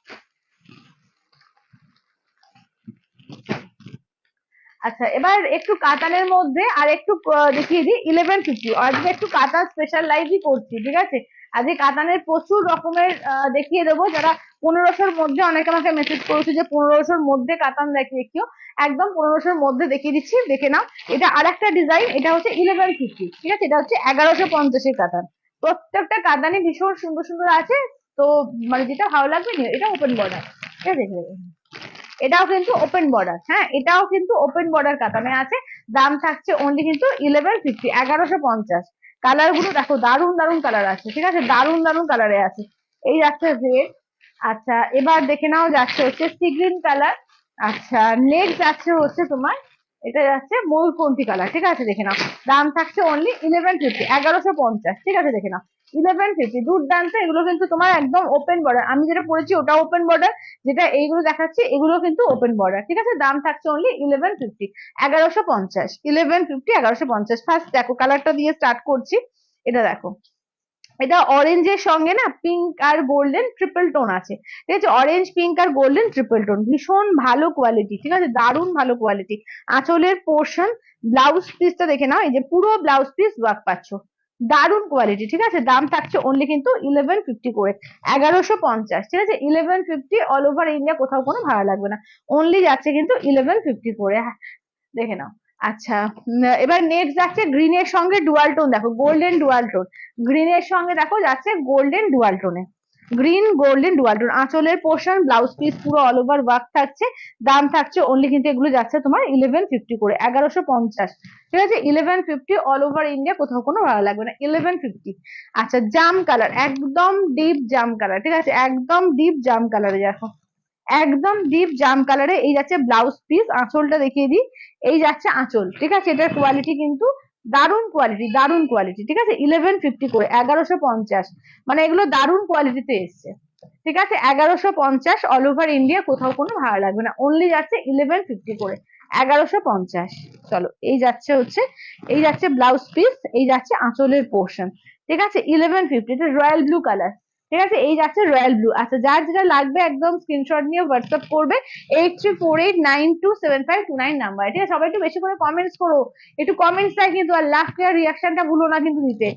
আচ্ছা এবার একটু কাতানের মধ্যে আর একটু দেখিয়ে দিই 1150। আজকে একটু কাতান স্পেশাল লাইভই করছি, ঠিক আছে। আজকে কাতানের প্রচুর রকমের দেখিয়ে দেবো। যারা 1500-র মধ্যে, অনেকে আমাকে মেসেজ করেছে যে 1500-র মধ্যে কাতান দেখিও, একদম 1500-র মধ্যে দেখিয়ে দিচ্ছি, দেখে নাও। এটা আর একটা ডিজাইন, এটা হচ্ছে 1150, ঠিক আছে, এটা হচ্ছে 1150-এর কাতান। প্রত্যেকটা কাতানই ভীষণ সুন্দর সুন্দর আছে। তো মানে যেটা ভালো লাগবে নিও। এটা ওপেন বর্ডার, ঠিক আছে, এটাও কিন্তু ওপেন বর্ডার, হ্যাঁ এটাও কিন্তু ওপেন বর্ডার কাতানে আছে। দাম থাকছে অনলি কিন্তু 1150, 1150। কালার গুলো দেখো, দারুন দারুন কালার আছে, ঠিক আছে, দারুন দারুন কালারে আছে। এই যাচ্ছে রেড। আচ্ছা এবার দেখে নাও, যাচ্ছে হচ্ছে সি গ্রিন কালার। আচ্ছা নেক্সট যাচ্ছে হচ্ছে তোমার, এটা যাচ্ছে ময়ূরকণ্ঠী কালার, ঠিক আছে, দেখে নাও। দাম থাকছে অনলি 1150, 1150, ঠিক আছে, দেখে নাও 1150। দুর্দান্ত, এগুলো কিন্তু তোমার একদম ওপেন বর্ডার। আমি যেটা পরেছি ওটা ওপেন বর্ডার, যেটা এইগুলো দেখাচ্ছি এগুলো কিন্তু ওপেন বর্ডার, ঠিক আছে। দাম থাকছে অনলি 1150, 1150, 1150, 1150। ফার্স্ট দেখো কালারটা দিয়ে স্টার্ট করছি। এটা দেখো, এটা অরেঞ্জের সঙ্গে না পিঙ্ক আর গোল্ডেন ট্রিপল টোন আছে, ঠিক আছে, অরেঞ্জ পিঙ্ক আর গোল্ডেন ট্রিপল টোন, ভীষণ ভালো কোয়ালিটি, ঠিক আছে, দারুণ ভালো কোয়ালিটি। আঁচলের পোর্শন, ব্লাউজ পিসটা দেখে নাও, এই যে পুরো ব্লাউজ পিস ওয়ার্ক পাচ্ছ, দারুণ কোয়ালিটি, ঠিক আছে। দাম থাকছে অনলি কিন্তু 1150 করে, 1150, ঠিক আছে, 1150, অল ওভার ইন্ডিয়া, কোথাও কোনো ভাড়া লাগবে না, অনলি যাচ্ছে কিন্তু 1150 করে, দেখে নাও। আচ্ছা এবার নেক্সট যাচ্ছে গ্রিনের সঙ্গে ডুয়াল টোন, দেখো গোল্ডেন ডুয়াল টোন, গ্রিনের সঙ্গে দেখো যাচ্ছে গোল্ডেন ডুয়াল টোনে, গ্রিন গোল্ডেন ডুয়াল টোন। আঁচলের পোর্শন, ব্লাউজ পিস পুরো অল ওভার ওয়ার্ক থাকছে। দাম থাকছে অনলি কিন্তু এগুলো যাচ্ছে তোমার 1150 করে, 1150, ঠিক আছে, 1150, অল ওভার ইন্ডিয়া, কোথাও কোনো ভাড়া লাগবে না, 1150। আচ্ছা জাম কালার, একদম ডিপ জাম কালার, ঠিক আছে, একদম ডিপ জাম কালারে দেখো, একদম ডিপ জাম কালারে। এই যাচ্ছে ব্লাউজ পিস, আঁচলটা দেখিয়ে দিই, এই যাচ্ছে আঁচল, ঠিক আছে, এটার কোয়ালিটি কিন্তু দারুণ কোয়ালিটি, দারুণ কোয়ালিটি, ঠিক আছে, 1150 করে, 1150। মানে এগুলো দারুণ কোয়ালিটিতে এসছে, ঠিক আছে, 1150, অল ওভার ইন্ডিয়া, কোথাও কোনো ভাড়া লাগবে না, অনলি যাচ্ছে 1150 করে, 1150। চলো এই যাচ্ছে হচ্ছে, এই যাচ্ছে ব্লাউজ পিস, এই যাচ্ছে আঁচলের পোর্শন, ঠিক আছে, 1150। এটা রয়্যাল ব্লু কালার, ঠিক আছে, এই যাচ্ছে রয়্যাল ব্লু। আচ্ছা যার যেটা লাগবে একদম স্ক্রিনশট নিয়ে হোয়াটসঅ্যাপ করবে 8348927529 নাম্বার, ঠিক আছে। সবাই একটু বেশি করে কমেন্টস করো, একটু কমেন্টসটা কিন্তু, আর লাভ কেয়ার রিয়াকশনটা ভুলো না কিন্তু দিতে,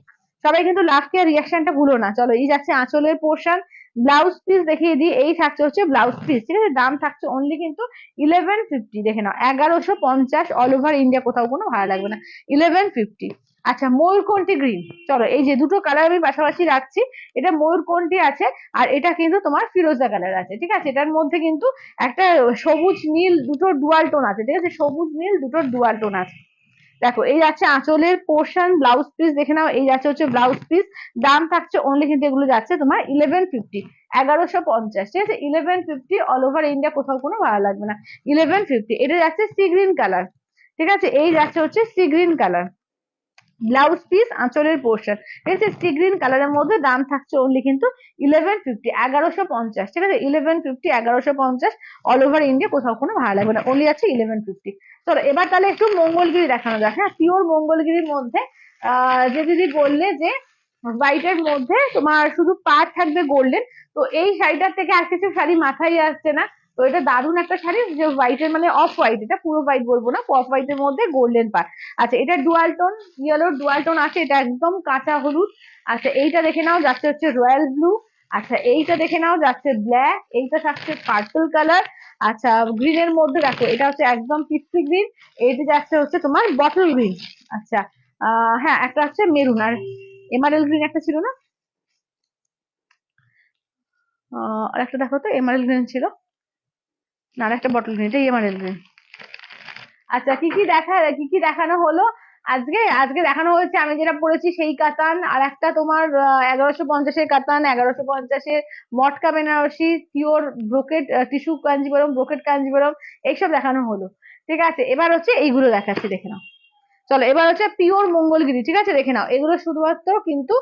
সবাই কিন্তু লাভ কেয়ার রিয়াকশনটা ভুলো না। চলো এই যাচ্ছে আঁচলের পোর্শন, ব্লাউজ পিস দেখিয়ে দিই, এই থাকছে হচ্ছে ব্লাউজ পিস, ঠিক আছে, দাম থাকছে অনলি কিন্তু 1150, দেখে নাও 1150, অল ওভার ইন্ডিয়া, কোথাও কোনো ভাড়া লাগবে না, 1150। আচ্ছা, ময়ূরকণ্ঠী গ্রিন, চলো এই যে দুটো কালার আমি পাশাপাশি রাখছি, এটা ময়ূরকণ্ঠী আছে আর এটা কিন্তু তোমার ফিরোজা কালার আছে, ঠিক আছে, এটার মধ্যে কিন্তু একটা সবুজ নীল দুটো ডুয়াল টোন আছে, ঠিক আছে, সবুজ নীল দুটো ডুয়াল টোন আছে। দেখো এই যাচ্ছে আঁচলের পোর্শন, ব্লাউজ পিস দেখে নাও, এই যাচ্ছে হচ্ছে ব্লাউজ পিস, দাম থাকছে অনলি কিন্তু এগুলো যাচ্ছে তোমার 1150, 1150, ঠিক আছে, 1150, অল ওভার ইন্ডিয়া, কোথাও কোনো ভাড়া লাগবে না, 1150। এটা যাচ্ছে সি গ্রিন কালার, ঠিক আছে, এই যাচ্ছে হচ্ছে sea green colour, blouse piece আঁচলের পোর্শন, ঠিক আছে, সি গ্রিন কালারের মধ্যে, দাম থাকছে অনলি কিন্তু 1150, 1150, ঠিক আছে, 1150, 1150, অল ওভার ইন্ডিয়া, কোথাও কোনো ভাড়া লাগবে না, অনলি আছে 1150। চলো এবার তাহলে একটু মঙ্গলগিরি দেখানো যাক, হ্যাঁ, পিওর মঙ্গলগিরির মধ্যে যে দিদি বললে যে হোয়াইটের মধ্যে তোমার শুধু পাড় থাকবে গোল্ডেন, তো এই শাড়িটার থেকে আর কিছু শাড়ি মাথায় আসছে না, তো এটা দারুণ একটা শাড়ি, যে হোয়াইটের মানে অফ হোয়াইট, এটা পুরো হোয়াইট বলবো না, অফ হোয়াইটের মধ্যে গোল্ডেন পাড়। আচ্ছা, এটা ডুয়াল টোন, ইয়েলোর ডুয়াল টোন আছে, এটা একদম কাঁচা হলুদ। আচ্ছা, এইটা দেখে নাও যাচ্ছে হচ্ছে রয়্যাল ব্লু। আচ্ছা, এইটা দেখে নাও যাচ্ছে ব্ল্যাক, এইটা থাকছে পার্পল কালার। আচ্ছা, গ্রিনের মধ্যে দেখো এটা হচ্ছে একদম পিস্তি গ্রিন, এইটা যাচ্ছে হচ্ছে তোমার বটল গ্রিন। আচ্ছা, হ্যাঁ, একটা হচ্ছে মেরুন, আর এমারেল গ্রিন একটা ছিল না, আর একটা দেখো তো এমারেল গ্রিন ছিল না, আর একটা বটল গ্রিন, এটা এমারেল গ্রিন। আচ্ছা, কি কি দেখানো হলো আজকে? আজকে দেখানো হয়েছে আমি যেটা পড়েছি সেই কাতান, আর একটা তোমার 1150-এর কাতান, 1150-এর matka Benarasi, pure brocade tissue Kanjivaram, brocade Kanjivaram, এইসব দেখানো হলো, ঠিক আছে। এবার হচ্ছে এইগুলো দেখাচ্ছি, দেখে নাও। চলো এবার হচ্ছে পিওর মঙ্গলগিরি, ঠিক আছে, দেখে নাও, এগুলো শুধুমাত্র কিন্তু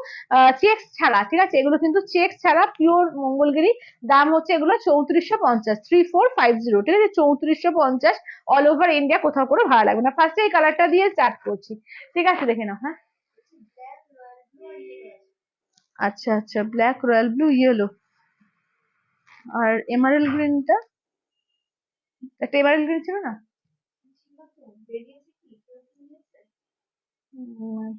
চেক্স ছাড়া, ঠিক আছে, এগুলো কিন্তু চেক্স ছাড়া পিওর মঙ্গলগিরি, দাম হচ্ছে এগুলো 3450, 3450, ঠিক আছে, 3450, অল ওভার ইন্ডিয়া, কোথাও কোনো ভাড়া লাগবে না। ফার্স্টে এই কালারটা দিয়ে স্টার্ট করছি, ঠিক আছে, দেখে নাও, হ্যাঁ। আচ্ছা আচ্ছা, ব্ল্যাক, রয়্যাল ব্লু, ইয়েলো, আর এমারেল গ্রিনটা, একটা এমারেল গ্রিন ছিল না?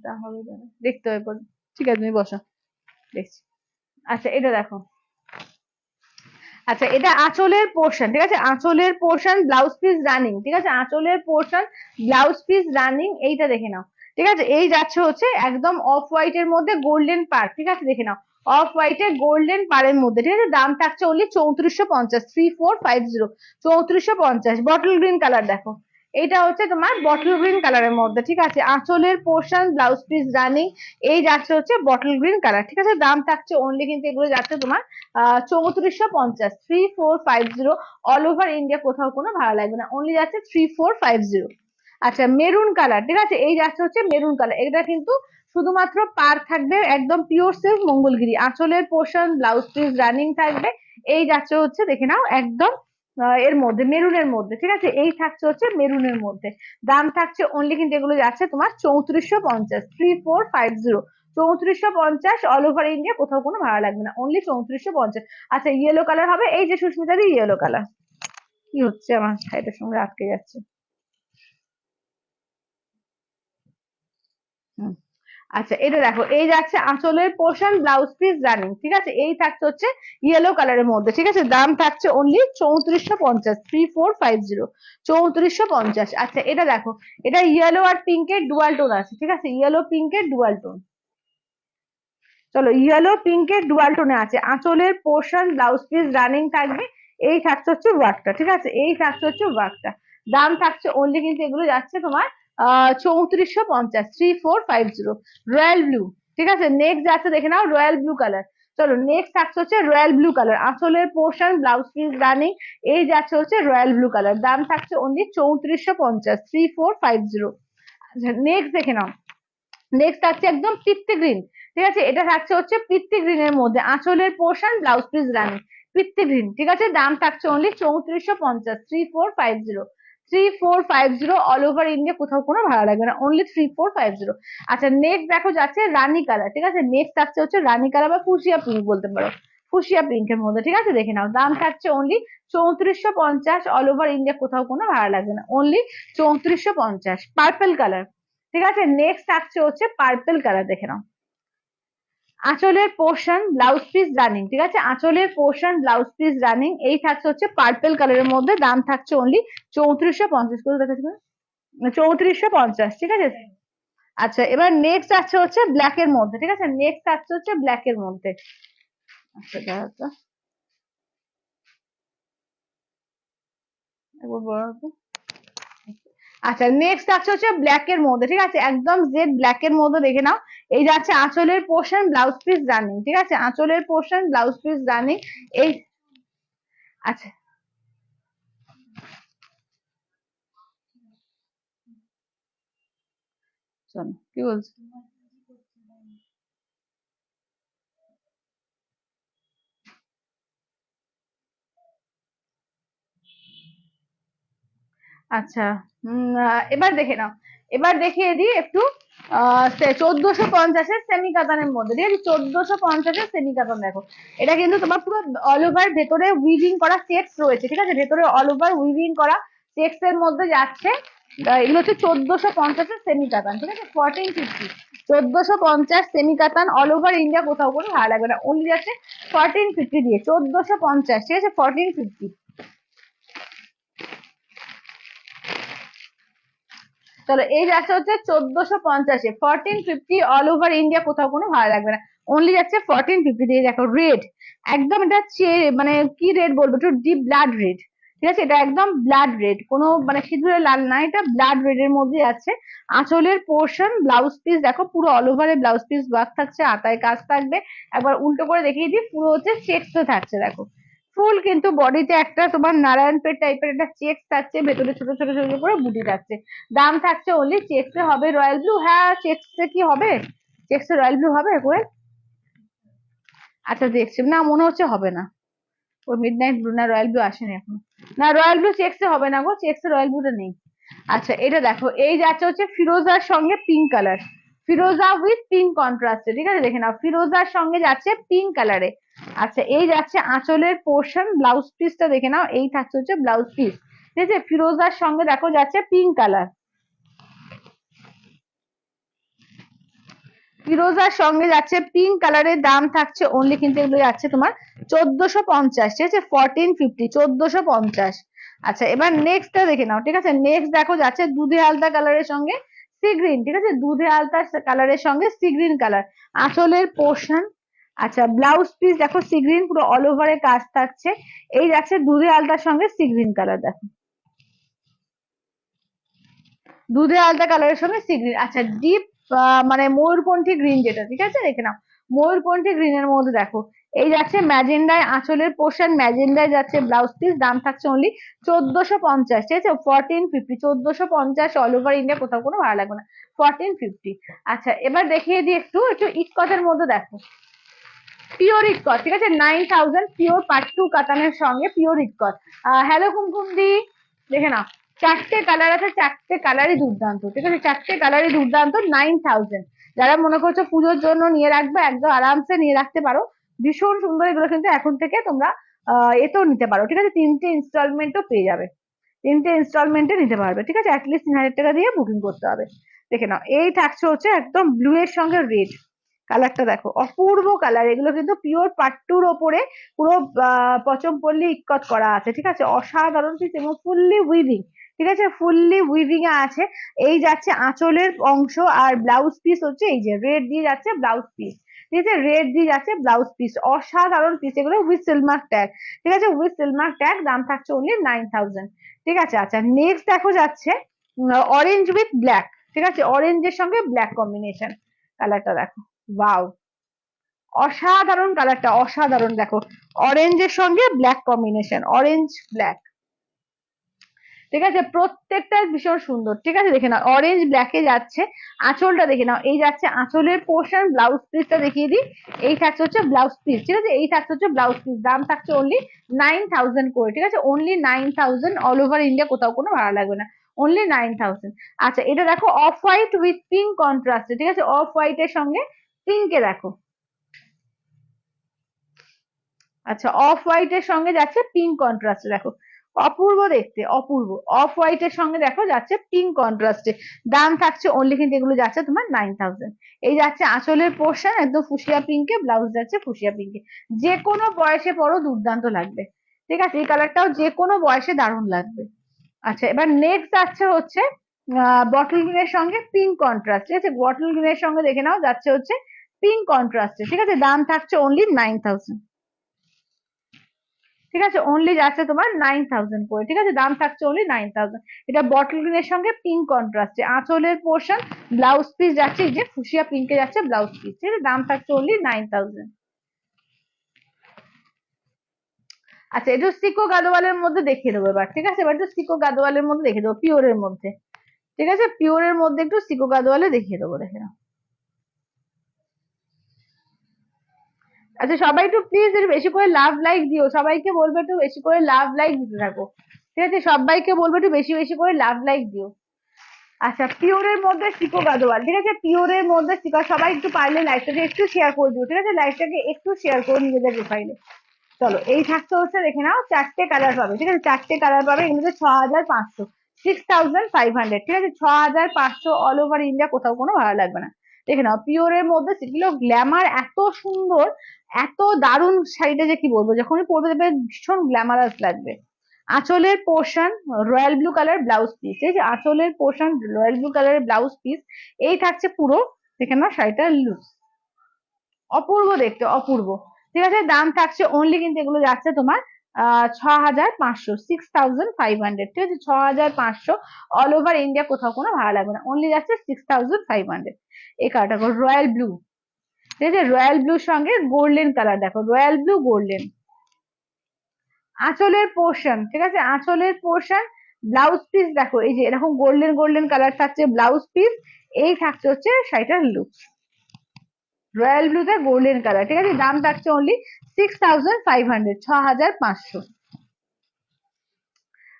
তাহলে দেখতে হবে পরে। ঠিক আছে, তুমি বসো, দেখছি। আচ্ছা, এটা দেখো। আচ্ছা, এটা আঁচলের পোর্শন, ঠিক আছে, আঁচলের পোর্শন, ব্লাউজ পিস রানিং, ঠিক আছে, আঁচলের পোর্শন, ব্লাউজ পিস রানিং, এইটা দেখে নাও, ঠিক আছে, এই যাচ্ছে হচ্ছে একদম অফ হোয়াইট এর মধ্যে গোল্ডেন পার, ঠিক আছে, দেখে নাও, অফ হোয়াইট এর গোল্ডেন পারের মধ্যে, ঠিক আছে, দাম থাকছে অনলি 3450, 3450, 3450। বটল গ্রিন কালার দেখো, এইটা হচ্ছে তোমার বটল গ্রিন কালারের মধ্যে, ঠিক আছে, আঁচলের পোর্শন, ব্লাউজ পিস রানিং, এই যাচ্ছে হচ্ছে বটল গ্রিন কালার, ঠিক আছে, দাম থাকছে অনলি কিন্তু এগুলো যাচ্ছে তোমার 3450, 3450, অল ওভার ইন্ডিয়া, কোথাও কোনো ভাড়া লাগবে না, অনলি যাচ্ছে 3450। আচ্ছা, মেরুন কালার, ঠিক আছে, এই যাচ্ছে হচ্ছে মেরুন কালার, এটা কিন্তু শুধুমাত্র পার থাকবে, একদম পিওর সিল্ক মঙ্গলগিরি, আঁচলের পোর্শন, ব্লাউজ পিস রানিং থাকবে, এই যাচ্ছে হচ্ছে দেখে নাও একদম এর মধ্যে মেরুনের মধ্যে, ঠিক আছে, এই থাকছে হচ্ছে মেরুনের মধ্যে, দাম থাকছে অনলি কিন্তু এগুলো যাচ্ছে তোমার 3450, 3450, 3450, অল ওভার ইন্ডিয়া, কোথাও কোনো ভাড়া লাগবে না, অনলি 3450। আচ্ছা, ইয়েলো কালার হবে, এই যে সুস্মিতা দি, ইয়েলো কালার, কি হচ্ছে আমার শাড়িটার সঙ্গে আটকে যাচ্ছে। হুম। আচ্ছা, এটা দেখো, এই যাচ্ছে আঁচলের পোর্শন, ব্লাউজ পিস রানিং, ঠিক আছে, এই থাকছে হচ্ছে ইয়েলো কালারের মধ্যে, ঠিক আছে, দাম থাকছে অনলি 3450, 3450, 3450। আচ্ছা, এটা দেখো, এটা ইয়েলো আর পিঙ্কের ডুয়াল টোন আছে, ঠিক আছে, ইয়েলো পিঙ্কের ডুয়াল টোন, চলো ইয়েলো পিঙ্কের ডুয়াল টোনে আছে, আঁচলের পোর্শন, ব্লাউজ পিস রানিং থাকবে, এই থাকছে হচ্ছে ওয়ার্কটা, ঠিক আছে, এই থাকছে হচ্ছে ওয়ার্কটা, দাম থাকছে অনলি কিন্তু এগুলো যাচ্ছে তোমার 3450, 3450। রয়্যাল ব্লু, ঠিক আছে, নেক্সট যাচ্ছে দেখে নাও রয়্যাল ব্লু কালার, চলো নেক্সট থাকছে হচ্ছে রয়্যাল ব্লু কালার, আঁচলের পোর্শন, ব্লাউজ পিস রানিং, এই যাচ্ছে হচ্ছে রয়্যাল ব্লু কালার, দাম থাকছে অনলি 3450, 3450। নেক্সট দেখে নাও, নেক্সট থাকছে একদম পিত্তি গ্রিন, ঠিক আছে, এটা থাকছে হচ্ছে পিত্তি গ্রিনের মধ্যে, আঁচলের পোর্শন, ব্লাউজ পিস রানি, পিত্তি গ্রিন, ঠিক আছে, দাম থাকছে অনলি 3450, 3450, 3450, অল ওভার ইন্ডিয়া, কোথাও কোনো ভাড়া লাগবে না, অনলি 3450। আচ্ছা, নেক্সট দেখো যাচ্ছে রানী কালার, ঠিক আছে, নেক্সট থাকছে হচ্ছে রানী কালার বা ফুসিয়া পিঙ্ক বলতে পারো, ফুসিয়া পিঙ্কের মধ্যে, ঠিক আছে, দেখে নাও, দাম থাকছে অনলি 3450, অল ওভার ইন্ডিয়া, কোথাও কোনো ভাড়া লাগবে না, অনলি 3450। পার্পল কালার, ঠিক আছে, নেক্সট থাকছে হচ্ছে পার্পল কালার, দেখে নাও। আঁচলের পোর্শন ব্লাউজ পিস রানিং, ঠিক আছে, আঁচলের পোর্শন ব্লাউজ পিস রানিং, এই থাকছে হচ্ছে পার্পেল কালারের মধ্যে, দাম থাকছে অনলি 3450 করে, দেখাচ্ছি 3450, ঠিক আছে। আচ্ছা এবার নেক্সট আছে হচ্ছে ব্ল্যাক এর মধ্যে, ঠিক আছে, নেক্সট আছে হচ্ছে ব্ল্যাক এর মধ্যে। আচ্ছা দাঁড়াও, একবার বলো তো। আচ্ছা নেক্সট আছে হচ্ছে ব্ল্যাক এর মধ্যে, ঠিক আছে, একদম জেড ব্ল্যাক এর মধ্যে, দেখে নাও। এই যাচ্ছে আঁচলের পোর্শন ব্লাউজ পিস রানিং, ঠিক আছে, আঁচলের পোর্শন ব্লাউজ পিস রানিং। এই আচ্ছা শোনো কি বলছো। আচ্ছা এবার দেখে নাও, এবার দেখিয়ে দিই একটু 1450-এর সেমি কাতানের মধ্যে, ঠিক আছে, 1450-এর সেমি কাতান দেখো। এটা কিন্তু তোমার পুরো অল ওভার ভেতরে উইভিং করা চেকস রয়েছে, ঠিক আছে, ভেতরে অল ওভার উইভিং করা চেকস এর মধ্যে যাচ্ছে। এগুলো হচ্ছে 1450-এর সেমি কাতান, ঠিক আছে, 1450, 1450 সেমি কাতান অল ওভার ইন্ডিয়া, কোথাও কোনো ভালো লাগবে না, অনলি যাচ্ছে 1450 দিয়ে, 1450, ঠিক আছে, 1450। চলো এই যাচ্ছে হচ্ছে 1450-এ, 1450 অল ওভার ইন্ডিয়া, কোথাও কোনো ভালো লাগবে না, অনলি যাচ্ছে 1450 দিয়ে। দেখো রেড, একদম এটা মানে কি রেড বলবো, একটু ডিপ ব্লাড রেড, ঠিক আছে, এটা একদম ব্লাড রেড, কোনো মানে সিঁদুরে লাল না, এটা ব্লাড রেড এর মধ্যে আছে। আঁচলের পোর্শন ব্লাউজ পিস দেখো পুরো অল ওভারে ব্লাউজ পিস ওয়ার্ক থাকছে, আতায় কাজ থাকবে। একবার উল্টো করে দেখিয়ে দিই, পুরো হচ্ছে চেকস থাকছে দেখো, ফুল কিন্তু বডিতে একটা তোমার নারায়ণপেট টাইপের একটা চেকস থাকছে, ভেতরে ছোট ছোট ছোট করে বুটি থাকছে। দাম থাকছে অনলি, চেকসে হবে রয়্যাল ব্লু, হ্যাঁ চেকসে কি হবে, চেকসে রয়্যাল ব্লু হবে কোয়েল। আচ্ছা দেখছি, না মনে হচ্ছে হবে না, ওই মিড নাইট ব্লু না রয়্যাল ব্লু আসেনি এখন, না রয়্যাল ব্লু চেকসে হবে না গো, চেকসে রয়্যাল ব্লুটা নেই। আচ্ছা এটা দেখো, এই যাচ্ছে হচ্ছে ফিরোজার সঙ্গে পিঙ্ক কালার, ফিরোজা উইথ পিঙ্ক কন্ট্রাস্টে, ঠিক আছে, দেখে নাও ফিরোজার সঙ্গে যাচ্ছে পিঙ্ক কালারে। আচ্ছা এই যাচ্ছে আঁচলের পোর্শন ব্লাউজ পিসটা, দেখে নাও, এই থাকছে হচ্ছে ব্লাউজ পিস, ঠিক আছে, ফিরোজার সঙ্গে দেখো যাচ্ছে পিঙ্ক কালার, ফিরোজার সঙ্গে যাচ্ছে পিঙ্ক কালারের, দাম থাকছে অনলি কিন্তু এগুলো যাচ্ছে তোমার 1450, ঠিক আছে, 1450, 1450। আচ্ছা এবার নেক্সটটা দেখে নাও, ঠিক আছে, নেক্সট দেখো যাচ্ছে দুধে আলতা কালারের সঙ্গে সি গ্রিন, ঠিক আছে, দুধে আলতা কালারের সঙ্গে সি গ্রিন কালার, আঁচলের পোর্শন। আচ্ছা ব্লাউজ পিস দেখো সি গ্রিন, পুরো অল ওভারে কাজ থাকছে। এই যাচ্ছে দুধে আলতার সঙ্গে সি গ্রিন কালার দেখো, দুধে আলতা কালারের সঙ্গে সি গ্রিন। আচ্ছা ডিপ মানে ময়ূরপন্থী গ্রিন যেটা, ঠিক আছে, দেখে নাও, ময়ূরপন্থী গ্রিনের মধ্যে দেখো, এই যাচ্ছে ম্যাজেন্ডায় আঁচলের পোর্শন, ম্যাজেন্ডায় যাচ্ছে ব্লাউজ পিস, দাম থাকছে অনলি 1450, ঠিক আছে, 1450, 1450 অল ওভার ইন্ডিয়া, কোথাও কোনো ভালো লাগবে না, 1450। আচ্ছা এবার দেখিয়ে দিই একটু একটু ইটকটের মধ্যে দেখো, পিওর ইটকট, ঠিক আছে, 9000 পিওর পাট্টু কাতানের সঙ্গে পিওর ইটকট। হ্যালো কুমকুম দি, দেখে নাও, চারটে কালার আছে, চারটে কালারই দুর্দান্ত, ঠিক আছে, চারটে কালারই দুর্দান্ত, 9000। যারা মনে করছো পুজোর জন্য নিয়ে রাখবে, একদম আরামসে নিয়ে রাখতে পারো, ভীষণ সুন্দর এগুলো, কিন্তু এখন থেকে তোমরা এতেও নিতে পারো, ঠিক আছে, তিনটে ইনস্টলমেন্টও পেয়ে যাবে, তিনটে ইনস্টলমেন্টে নিতে পারবে, ঠিক আছে, অ্যাটলিস্ট 3000 টাকা দিয়ে বুকিং করতে হবে। দেখে নাও এই থাকছে হচ্ছে একদম ব্লু এর সঙ্গে রেড, কালারটা দেখো অপূর্ব কালার, এগুলো কিন্তু পিওর পাট্টুর ওপরে পুরো পচমপল্লি ইক্কত করা আছে, ঠিক আছে, অসাধারণ পিস এবং ফুললি উইভিং, ঠিক আছে, ফুললি উইভিং এ আছে। এই যাচ্ছে আঁচলের অংশ, আর ব্লাউজ পিস হচ্ছে এই যে রেড দিয়ে যাচ্ছে ব্লাউজ পিস, ঠিক আছে, রেড দিয়ে যাচ্ছে ব্লাউজ পিস, অসাধারণ পিস এগুলো, উইথ সিলমার্ক ট্যাগ, ঠিক আছে, উইথ সিলমার্ক ট্যাগ, দাম থাকছে অনলি 9000, ঠিক আছে। আচ্ছা নেক্সট দেখো যাচ্ছে অরেঞ্জ উইথ ব্ল্যাক, ঠিক আছে, অরেঞ্জের সঙ্গে ব্ল্যাক কম্বিনেশন, কালারটা দেখো, ওয়াও, অসাধারণ কালারটা, অসাধারণ দেখো, অরেঞ্জের সঙ্গে ব্ল্যাক কম্বিনেশন, অরেঞ্জ ব্ল্যাক, ঠিক আছে, প্রত্যেকটা ভীষণ সুন্দর, ঠিক আছে, দেখে নাও অরেঞ্জ ব্ল্যাকে যাচ্ছে। আঁচলটা দেখে নাও, এই যাচ্ছে আঁচলের পোর্শন, ব্লাউজ পিসটা দেখিয়ে দিই, এই থাকছে হচ্ছে ব্লাউজ পিস, ঠিক আছে, এই থাকছে হচ্ছে ব্লাউজ পিস, দাম থাকছে অনলি 9000 করে, ঠিক আছে, অনলি 9000 অল ওভার ইন্ডিয়া, কোথাও কোনো ভাড়া লাগবে না, অনলি 9000। আচ্ছা এটা দেখো অফ হোয়াইট উইথ পিঙ্ক কন্ট্রাস্টে, ঠিক আছে, অফ হোয়াইটের সঙ্গে পিঙ্কে দেখো, আচ্ছা অফ হোয়াইট এর সঙ্গে যাচ্ছে পিঙ্ক কন্ট্রাস্ট দেখো, অপূর্ব দেখতে, অপূর্ব। অফ হোয়াইট এর সঙ্গে দেখো যাচ্ছে পিঙ্ক কন্ট্রাস্টে। দাম থাকছে অনলি কিন্তু এগুলো যাচ্ছে তোমার 9000। এই যাচ্ছে আঁচলের পোর্শন একদম ফুসিয়া পিঙ্কে, ব্লাউজ যাচ্ছে ফুসিয়া পিঙ্কে। যে কোনো বয়সে পরো দুর্দান্ত লাগবে। ঠিক আছে, এই কালারটাও যে কোনো বয়সে দারুণ লাগবে। আচ্ছা, এবার নেক্সট যাচ্ছে হচ্ছে বটল গ্রিনের সঙ্গে পিঙ্ক কন্ট্রাস্ট। ঠিক আছে, বটল গ্রিনের সঙ্গে দেখে নাও যাচ্ছে হচ্ছে পিঙ্ক কন্ট্রাস্টে। ঠিক আছে, দাম থাকছে অনলি 9000। ঠিক আছে, অনলি যাচ্ছে তোমার 9000 করে। ঠিক আছে, দাম থাকছে অনলি 9000। এটা বটল গ্রিনের সঙ্গে পিঙ্ক কন্ট্রাস্টে, আঁচলের পোর্শন ব্লাউজ পিস যাচ্ছে এই যে ফুসিয়া পিঙ্কে যাচ্ছে ব্লাউজ পিস। ঠিক আছে, দাম থাকছে অনলি 9000। আচ্ছা, একটু সিকো গাদোয়ালের মধ্যে দেখিয়ে দেবো এবার। ঠিক আছে, এবার একটু সিকো গাদোয়ালের মধ্যে দেখিয়ে দেবো, পিওরের মধ্যে। ঠিক আছে, পিওরের মধ্যে একটু সিকো গাদোয়ালে দেখিয়ে দেবো, দেখে নাও। আচ্ছা, সবাই একটু প্লিজ একটু বেশি করে লাভ লাইক দিও, সবাইকে বলবে একটু বেশি করে লাভ লাইক দিতে থাকো। ঠিক আছে, সবাইকে বলবে একটু বেশি বেশি করে লাভ লাইক দিও। আচ্ছা, পিওরের মধ্যে সিকো গাদোয়াল। ঠিক আছে, পিওরের মধ্যে সিকো, সবাই একটু পারলে লাইভটাকে একটু শেয়ার করে দিও। ঠিক আছে, লাইভটাকে একটু শেয়ার করো নিজেদের প্রোফাইলে। চলো, এই থাকতে হচ্ছে দেখে নাও, চারটে কালার পাবে। ঠিক আছে, চারটে কালার পাবে, এগুলোতে 6500, 6500। ঠিক আছে, 6500 অল ওভার ইন্ডিয়া, কোথাও কোনো ভালো লাগবে না। দেখে নাও, পিওরের মধ্যে সেগুলো গ্ল্যামার এত সুন্দর, এত দারুণ শাড়িটা যে কি বলবো, যখনই পরবে দেখবে ভীষণ গ্ল্যামারাস লাগবে। আঁচলের portion royal blue colour blouse piece. ঠিক আছে, আঁচলের পোর্শন রয়্যাল ব্লু কালারের ব্লাউজ পিস। এই থাকছে পুরো, দেখে নাও শাড়িটার লুক, অপূর্ব দেখতে, অপূর্ব। ঠিক আছে, দাম থাকছে অনলি কিন্তু এগুলো যাচ্ছে তোমার 6500, 6500। ঠিক আছে, 6500 অল ওভার ইন্ডিয়া, কোথাও কোনো ভাড়া লাগবে না, অনলি যাচ্ছে 6500। এই কালারটা রয়্যাল ব্লু। ঠিক আছে, রয়্যাল ব্লুর সঙ্গে গোল্ডেন কালার দেখো, রয়্যাল ব্লু গোল্ডেন। আঁচলের পোর্শন, ঠিক আছে, আঁচলের পোর্শন ব্লাউজ পিস দেখো এই যে এরকম গোল্ডেন গোল্ডেন কালার থাকছে ব্লাউজ পিস। এই থাকছে হচ্ছে শাড়িটার লুক, রয়্যাল ব্লুতে গোল্ডেন কালার। ঠিক আছে, দাম থাকছে অনলি 6500, 6500।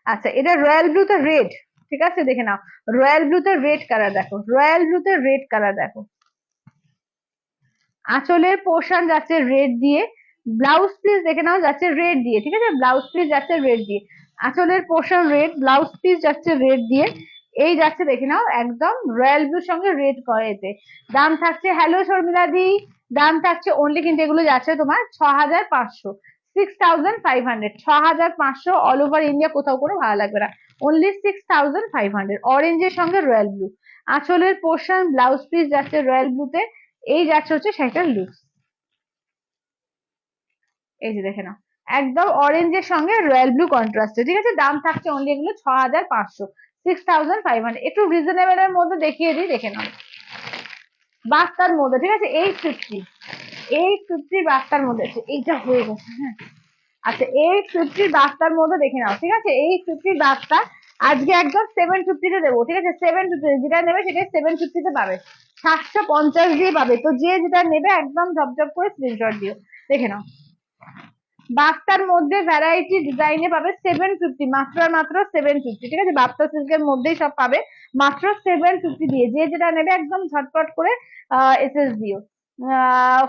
আচ্ছা, এটা রয়্যাল ব্লুতে রেড। ঠিক আছে, দেখে নাও, রয়্যাল ব্লুতে রেড কালার দেখো, রয়্যাল ব্লুতে রেড কালার দেখো। আঁচলের পোর্শন যাচ্ছে রেড দিয়ে, ব্লাউজ পিস দেখে নাও যাচ্ছে রেড দিয়ে। ঠিক আছে, ব্লাউজ পিস যাচ্ছে রেড দিয়ে, আঁচলের পোর্শন রেড, ব্লাউজ পিস যাচ্ছে রেড দিয়ে। এই যাচ্ছে দেখে নাও একদম রয়্যাল ব্লুর সঙ্গে রেড করেতে। দাম থাকছে, হ্যালো শর্মিলা দি, দাম থাকছে অনলি কিন্তু এগুলো যাচ্ছে তোমার 6500, 6500, 6500 অল ওভার ইন্ডিয়া, কোথাও কোনো ভালো লাগবে না, অনলি 6500। অরেঞ্জের সঙ্গে রয়্যাল ব্লু, আঁচলের পোর্শন ব্লাউজ পিস যাচ্ছে রয়্যাল ব্লুতে। এই যাচ্ছে হচ্ছে শাড়িটার লুক, এই যে দেখে নাও একদম অরেঞ্জের সঙ্গে রয়্যাল ব্লু কন্ট্রাস্টে। ঠিক আছে, দাম থাকছে অনলি এগুলো 6500, 6500। একটু রিজনেবল এর মধ্যে দেখিয়ে দিই, দেখে নাও, বাস্তার মধ্যে। ঠিক আছে, 850, 850 বাস্তার মধ্যে আছে, এইটা হয়ে গেছে। হ্যাঁ, আচ্ছা, 850 বাস্তার মধ্যে দেখে নাও। ঠিক আছে, 850 বাস্তা আজকে একদম 750 তে দেবো। ঠিক আছে, 750 যেটা নেবে সেটা 750 তে পাবে, 750 দিয়ে পাবে। তো যে যেটা নেবে একদম ঝপঝপ করে স্ক্রিনশট দিও, দেখে নাও। বাক্তার মধ্যে ভ্যারাইটি ডিজাইনে পাবে 750, মাত্র আর মাত্র 750। ঠিক আছে, বাপ্তা সিল্কের মধ্যেই সব পাবে মাত্র 750 দিয়ে। যে যেটা নেবে একদম ঝটপট করে এসএস দিও।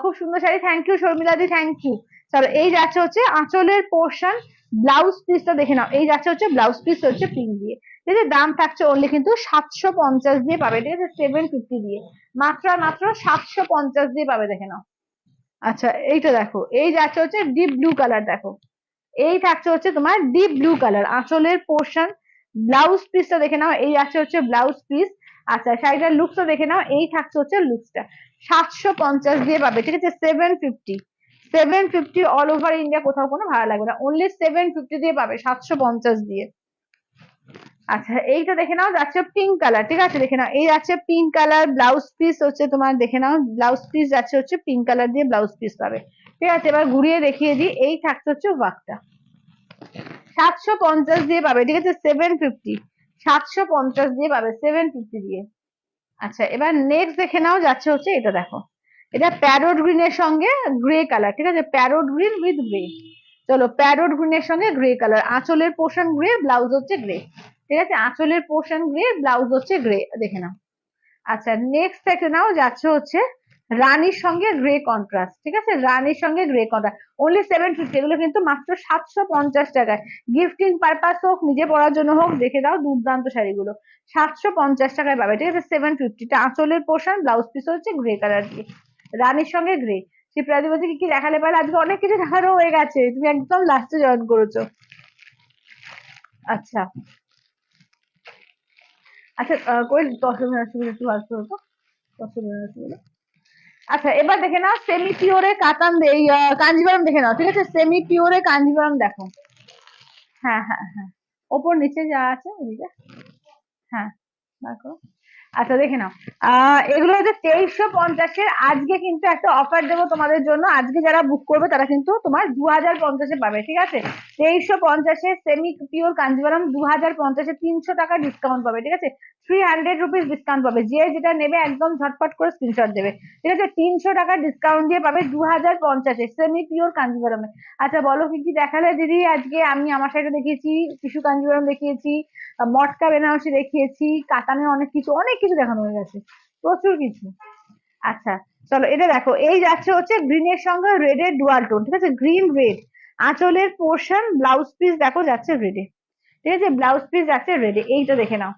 খুব সুন্দর sari, thank you Sharmila di, thank you. চলো, এই যাচ্ছে হচ্ছে আঁচলের পোর্শন ব্লাউজ পিসটা দেখে নাও, এই যাচ্ছে হচ্ছে ব্লাউজ পিস হচ্ছে পিঙ্ক দিয়ে। ঠিক আছে, দাম থাকছে অনলি কিন্তু 750 দিয়ে পাবে। ঠিক আছে, 750 দিয়ে, মাত্র আর মাত্র 750 দিয়ে পাবে, দেখে নাও। আচ্ছা, এইটা দেখো, এই যাচ্ছে হচ্ছে ডিপ ব্লু কালার দেখো, এই থাকছে হচ্ছে তোমার ডিপ ব্লু কালার, আঁচলের পোর্শন ব্লাউজ পিসটা দেখে নাও, এই যাচ্ছে হচ্ছে ব্লাউজ পিস। আচ্ছা, শাড়িটার লুকসটা দেখে নাও, এই থাকছে হচ্ছে লুকসটা, 750 দিয়ে পাবে। ঠিক আছে, 750, 750 অল ওভার ইন্ডিয়া, কোথাও কোনো ভাড়া লাগবে না, অনলি 750 দিয়ে পাবে, 750 দিয়ে। আচ্ছা, এইটা দেখে নাও যাচ্ছে পিঙ্ক কালার। ঠিক আছে, দেখে নাও, এই যাচ্ছে পিঙ্ক কালার ব্লাউজ পিস হচ্ছে তোমার, দেখে নাও ব্লাউজ পিস যাচ্ছে হচ্ছে পিঙ্ক কালার দিয়ে ব্লাউজ পিস পাবে। ঠিক আছে, এবার ঘুরিয়ে দেখিয়ে দিই, এই থাকছে হচ্ছে ওয়ার্কটা, 750 দিয়ে পাবে। ঠিক আছে, 750, 750 দিয়ে পাবে, 750 দিয়ে। আচ্ছা, এবার নেক্সট দেখে নাও যাচ্ছে হচ্ছে এটা দেখো, এটা প্যারোট গ্রিনের সঙ্গে গ্রে কালার। ঠিক আছে, প্যারোট গ্রিন উইথ গ্রে। চলো, প্যারোট গ্রিনের সঙ্গে গ্রে কালার, আঁচলের পোর্শন গ্রে, ব্লাউজ হচ্ছে গ্রে। ঠিক আছে, আঁচলের পোর্শন গ্রে, ব্লাউজ হচ্ছে গ্রে, দেখে নাও। আচ্ছা, নেক্সট দেখে নাও যাচ্ছে হচ্ছে রানীর সঙ্গে গ্রে কন্ট্রাস্ট, ঠিক আছে, রানীর সঙ্গে গ্রে কন্ট্রাস্ট, অনলি 750। এগুলো কিন্তু মাত্র 750 টাকায়, গিফটিং পারপাস হোক, নিজে পড়ার জন্য হোক, দেখে দাও দুর্দান্ত শাড়িগুলো 750 টাকায় পাবে, ঠিক আছে। 750 আঁচলের পোর্শন, ব্লাউজ পিস হচ্ছে গ্রে কালার দিয়ে, রানীর সঙ্গে গ্রে। শিপ্রাদি বলছে কি কি দেখালে পারলে, আজকে অনেক কিছু দেখানো হয়ে গেছে, তুমি একদম লাস্টে জয়েন করেছো। আচ্ছা আচ্ছা, কই 10 মিনিট একটু বার করো তো, 10 মিনিট। আচ্ছা এবার দেখে নাও সেমি পিওরে কাতান, এই কাঞ্জিভারাম দেখে নাও, ঠিক আছে, সেমি পিওরে কাঞ্জিভারাম দেখো। হ্যাঁ হ্যাঁ হ্যাঁ, ওপর নিচে যা আছে ওদিকে, হ্যাঁ দেখো। আচ্ছা দেখে নাও, এগুলো হচ্ছে 2350-এর। আজকে কিন্তু একটা অফার দেবো তোমাদের জন্য, আজকে যারা বুক করবে তারা কিন্তু তোমার 2050-এ পাবে, ঠিক আছে। 2350-এ সেমি পিওর কাঞ্জিভারাম 2050-এ 300 টাকা ডিসকাউন্ট পাবে, ঠিক আছে। 300 রুপিস ডিসকাউন্ট পাবে, যে যেটা নেবে একদম ঝটপট করে স্ক্রিনশট দেবে, ঠিক আছে। 300 টাকা ডিসকাউন্ট দিয়ে পাবে 2050-এ সেমি পিওর কাঞ্জিভারামে। আচ্ছা বলো কি কি দেখালে দিদি আজকে? আমি আমার সাইডে দেখিয়েছি, টিস্যু কাঞ্জিভারাম দেখিয়েছি, মটকা বেনারসি দেখিয়েছি, কাতানের অনেক কিছু অনেক কিছু দেখানো হয়ে গেছে, প্রচুর কিছু। আচ্ছা চলো এটা দেখো, এই যাচ্ছে হচ্ছে গ্রিনের সঙ্গে রেডের ডুয়াল টোন, ঠিক আছে, গ্রিন রেড। আঁচলের পোর্শন, ব্লাউজ পিস দেখো যাচ্ছে রেডে, ঠিক আছে, ব্লাউজ পিস যাচ্ছে রেডে, এইটা দেখে নাও,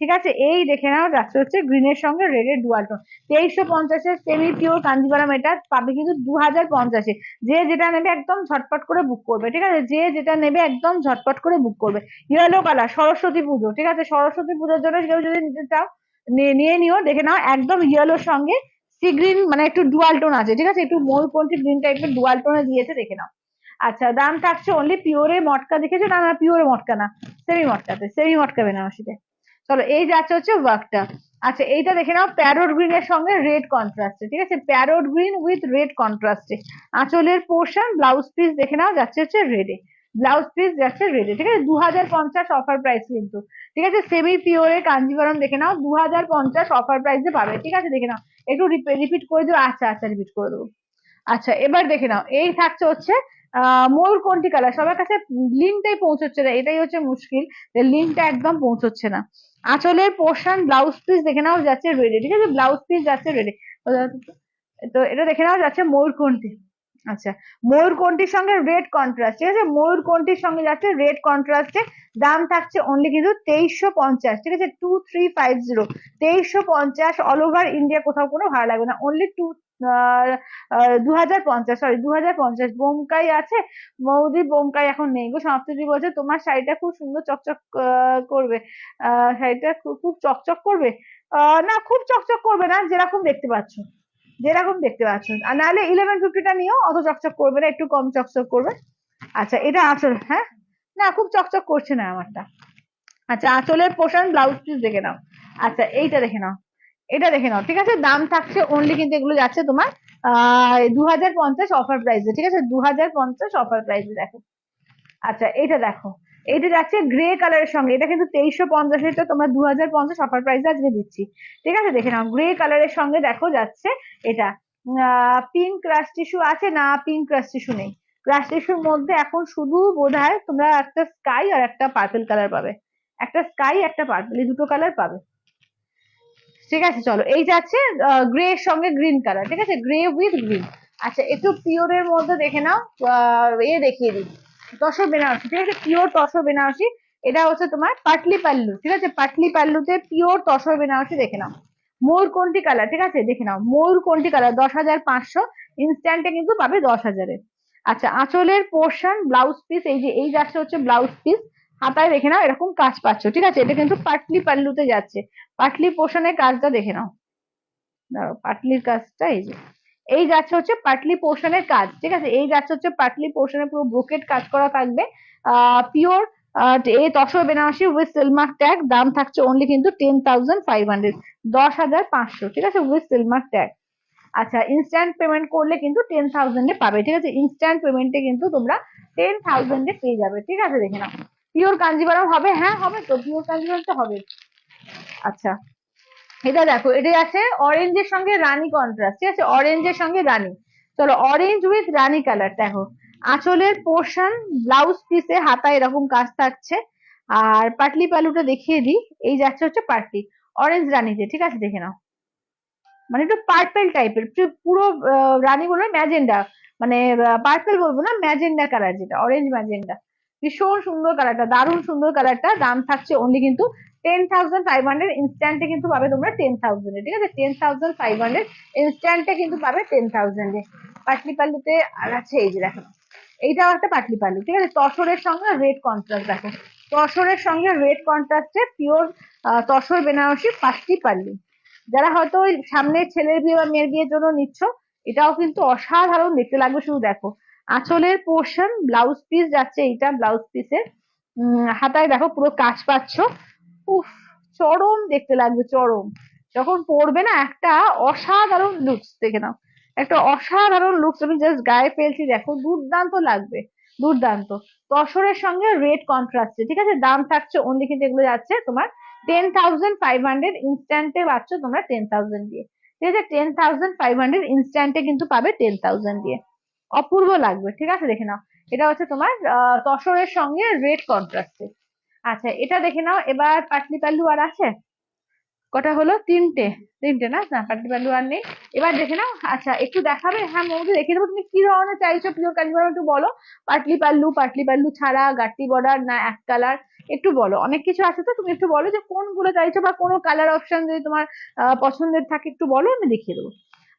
ঠিক আছে, এই দেখে নাও যাচ্ছে হচ্ছে গ্রিনের সঙ্গে রেডের ডুয়াল টোন। 2350-এর সেমি পিওর কাঞ্জিভারাম এটা পাবে কিন্তু 2050-এ। যে যেটা নেবে একদম ঝটপট করে বুক করবে, ঠিক আছে, যে যেটা নেবে একদম ঝটপট করে বুক করবে। ইয়েলো কালার, সরস্বতী পুজো, ঠিক আছে, সরস্বতী পুজোর জন্য কেউ যদি নিতে চাও নিয়ে নিও, দেখে নাও একদম ইয়েলোর সঙ্গে সি গ্রিন, মানে একটু ডুয়াল টোন আছে, ঠিক আছে, একটু ময়ূরপন্থী গ্রিন টাইপের ডুয়াল টোনে দিয়েছে, দেখে নাও। আচ্ছা দাম থাকছে অনলি, পিওরে মটকা দেখেছো না? না পিওরে মটকা না, সেমি মটকাতে, সেমি মটকা বেনারসিতে। চলো এই যাচ্ছে হচ্ছে ওয়ার্কটা। আচ্ছা এইটা দেখে নাও, প্যারোট গ্রিন এর সঙ্গে রেড কন্ট্রাস্টে, ঠিক আছে, প্যারোট গ্রিন উইথ রেড কন্ট্রাস্টে। আঁচলের পোর্শন, ব্লাউজ পিস দেখে নাও যাচ্ছে হচ্ছে রেডে, ব্লাউজ পিস যাচ্ছে রেডে, ঠিক আছে। 2050 অফার প্রাইস কিন্তু, ঠিক আছে, সেমি পিওরে কাঞ্জিভারাম দেখে নাও 2050 অফার প্রাইসে পাবে, ঠিক আছে, দেখে নাও। একটু রিপিট করে দেবো, আচ্ছা আচ্ছা রিপিট করে দেবো। আচ্ছা এবার দেখে নাও, এই থাকছে হচ্ছে ময়ূরকণ্ঠী কালার, সবার কাছে লিঙ্কটাই পৌঁছচ্ছে না, এটাই হচ্ছে মুশকিল, লিঙ্কটা একদম পৌঁছচ্ছে না। আঁচলের পোর্শন, ব্লাউজ পিস দেখে নাও যাচ্ছে রেডি, ঠিক আছে, ব্লাউজ পিস যাচ্ছে রেডি। তো এটা দেখে নাও যাচ্ছে ময়ূরকণ্ঠী। আচ্ছা ময়ূরকণ্ঠীর সঙ্গে রেড কন্ট্রাস্ট, ঠিক আছে, ময়ূরকণ্ঠীর সঙ্গে যাচ্ছে রেড কন্ট্রাস্টে। দাম থাকছে অনলি কিন্তু 2350, ঠিক আছে, 2350, 2350, অল ওভার ইন্ডিয়া, কোথাও কোনো ভাড়া লাগবে না, অনলি 2050, সরি 2050। বোমকাই আছে, মৌদি বোমকাই এখন নেই গো, সমাপ্তি বলছে তোমার শাড়িটা খুব সুন্দর চকচক করবে, শাড়িটা খুব খুব চকচক করবে, না খুব চকচক করবে না, যেরকম দেখতে পাচ্ছ, যেরকম দেখতে পাচ্ছ, আর নাহলে 1150টা নিও, অত চকচক করবে না, একটু কম চকচক করবে। আচ্ছা এটা আসল, হ্যাঁ, না খুব চকচক করছে না আমারটা। আচ্ছা আঁচলের পোর্শন, ব্লাউজ পিস দেখে নাও। আচ্ছা এইটা দেখে নাও, এটা দেখে নাও, ঠিক আছে, দাম থাকছে অনলি কিন্তু এগুলো যাচ্ছে তোমার 2050 অফার প্রাইসে, ঠিক আছে, 2050 অফার প্রাইসে দেখো। আচ্ছা এটা দেখো, এটা যাচ্ছে গ্রে কালারের সঙ্গে, এটা কিন্তু 2350, এটা তোমরা 2050 অফার প্রাইসে আজকে দিচ্ছি, ঠিক আছে, দেখে নাও গ্রে কালারের সঙ্গে দেখো যাচ্ছে এটা। পিঙ্ক ক্রাশ টিস্যু আছে না? পিঙ্ক ক্রাশ টিস্যু নেই, ক্রাশ টিস্যুর মধ্যে এখন শুধু বোধহয় তোমরা একটা স্কাই আর একটা পার্পল কালার পাবে, একটা স্কাই একটা পার্পল, এই দুটো কালার পাবে, ঠিক আছে। চলো এই যাচ্ছে গ্রে এর সঙ্গে গ্রিন কালার, ঠিক আছে, গ্রে উইথ গ্রিন। আচ্ছা একটু পিওরের মধ্যে দেখে নাও, এ দেখিয়ে দিই, তসর বেনারসি, ঠিক আছে, পিওর তসর বেনারসি। এটা হচ্ছে তোমার পাটলি পাল্লু, ঠিক আছে, পাটলি পাল্লুতে পিওর তসর বেনারসি দেখে নাও। ময়ূরকণ্ঠী কালার, ঠিক আছে, দেখে নাও ময়ূরকণ্ঠী কালার 10,500, ইনস্ট্যান্টে কিন্তু পাবে 10,000-এ। আচ্ছা আঁচলের পোর্শন, ব্লাউজ পিস, এই যে এই যাচ্ছে হচ্ছে ব্লাউজ পিস, হাতায় দেখে নাও এরকম কাজ পাচ্ছ, ঠিক আছে, এটা কিন্তু পাটলি পাল্লুতে যাচ্ছে, পাটলি পোর্শনের কাজটা দেখে নাও, দাঁড়াও পাটলির কাজটা এই যে, এই যাচ্ছে হচ্ছে পাটলি পোর্শনের কাজ, ঠিক আছে, এই যাচ্ছে হচ্ছে পাটলি পোর্শনের পুরো ব্রোকেট কাজ করা থাকবে, পিওর এই tussar Banarasi with Silk Mark tag. দাম থাকছে অনলি কিন্তু 10,500, 10,500, ঠিক আছে, উইথ সিলমার্ক ট্যাগ। আচ্ছা ইনস্ট্যান্ট পেমেন্ট করলে কিন্তু 10,000-এ পাবে, ঠিক আছে, ইনস্ট্যান্ট পেমেন্টে কিন্তু তোমরা 10,000-এ পেয়ে যাবে, ঠিক আছে, দেখে নাও। পিওর কাঞ্জিভারাম হবে, হ্যাঁ হবে তো, পিওর কাঞ্জিভারাম তো হবে। আচ্ছা এটা দেখো, এটা আছে অরেঞ্জের সঙ্গে রানী কন্ট্রাস্ট, ঠিক আছে, অরেঞ্জের সঙ্গে রানী। চলো অরেঞ্জ উইথ রানী কালার দেখো, আঁচলের পোর্শন, ব্লাউজ পিসে হাতায় এরকম কাজ থাকছে, আর পাটলি পালুটা দেখিয়ে দিই, এই যাচ্ছে হচ্ছে পাটলি অরেঞ্জ রানীতে, ঠিক আছে, দেখে নাও। মানে একটু পার্পেল টাইপের, পুরো রানী বলবো ম্যাজেন্ডা, মানে পার্পেল বলবো না, ম্যাজেন্ডা কালার, যেটা অরেঞ্জ ম্যাজেন্ডা, ভীষণ সুন্দর কালারটা, দারুণ সুন্দর কালারটা। দাম থাকছে অনলি কিন্তু 10,500 ইনস্ট্যান্টে কিন্তু পাবে তোমরা 10,000, ঠিক আছে? 10,500 ইনস্ট্যান্টে কিন্তু পাবে 10,000 পাটলি পাল্লুতে। আর আছে এই যে দেখো, এইটাও একটা পাটলি পাল্লু, ঠিক আছে? তসরের সঙ্গে রেড কন্ট্রাস্ট দেখো, তসরের সঙ্গে রেড কন্ট্রাস্টে পিওর তসর বেনারসি পাটলি পাল্লু। যারা হয়তো ওই সামনে ছেলের বিয়ে বা মেয়ের বিয়ের জন্য নিচ্ছ, এটাও কিন্তু অসাধারণ দেখতে লাগবে, শুধু দেখো। আঁচলের পোর্শন ব্লাউজ পিস যাচ্ছে, এইটা ব্লাউজ পিসের হাতায় দেখো পুরো কাজ পাচ্ছ। উফ, চরম দেখতে লাগবে, চরম। যখন পরবে না, একটা অসাধারণ লুকস, দেখে নাও, একটা অসাধারণ লুকস। আমি জাস্ট গায়ে ফেলছি, দেখো দুর্দান্ত লাগবে, দুর্দান্ত। তসরের সঙ্গে রেড কন্ট্রাস্টে, ঠিক আছে? দাম থাকছে অনলি কিন্তু এগুলো যাচ্ছে তোমার 10,500 ইনস্ট্যান্টে পাচ্ছ তোমরা 10,000 দিয়ে, ঠিক আছে? 10,500 ইনস্ট্যান্টে কিন্তু পাবে 10,000 দিয়ে, অপূর্ব লাগবে, ঠিক আছে? দেখে নাও, এটা হচ্ছে তোমার তসরের সঙ্গে রেড কন্ট্রাস্টে। আচ্ছা, এটা দেখে নাও এবার। পাটলি পাল্লু আর আছে কটা হলো? তিনটে, তিনটে না, না পাটলি পাল্লু আর নেই। এবার দেখে নাও। আচ্ছা, একটু দেখাবে? হ্যাঁ, মৌদি দেখিয়ে দেবো। তুমি কি ধরনের চাইছো পিওর কাঞ্জিভারাম একটু বলো। পাটলি পাল্লু ছাড়া, গাট্টি বর্ডার, না এক কালার, একটু বলো। অনেক কিছু আছে তো, তুমি একটু বলো যে কোনগুলো চাইছো, বা কোনো কালার অপশন যদি তোমার পছন্দের থাকে একটু বলো, আমি দেখিয়ে দেবো।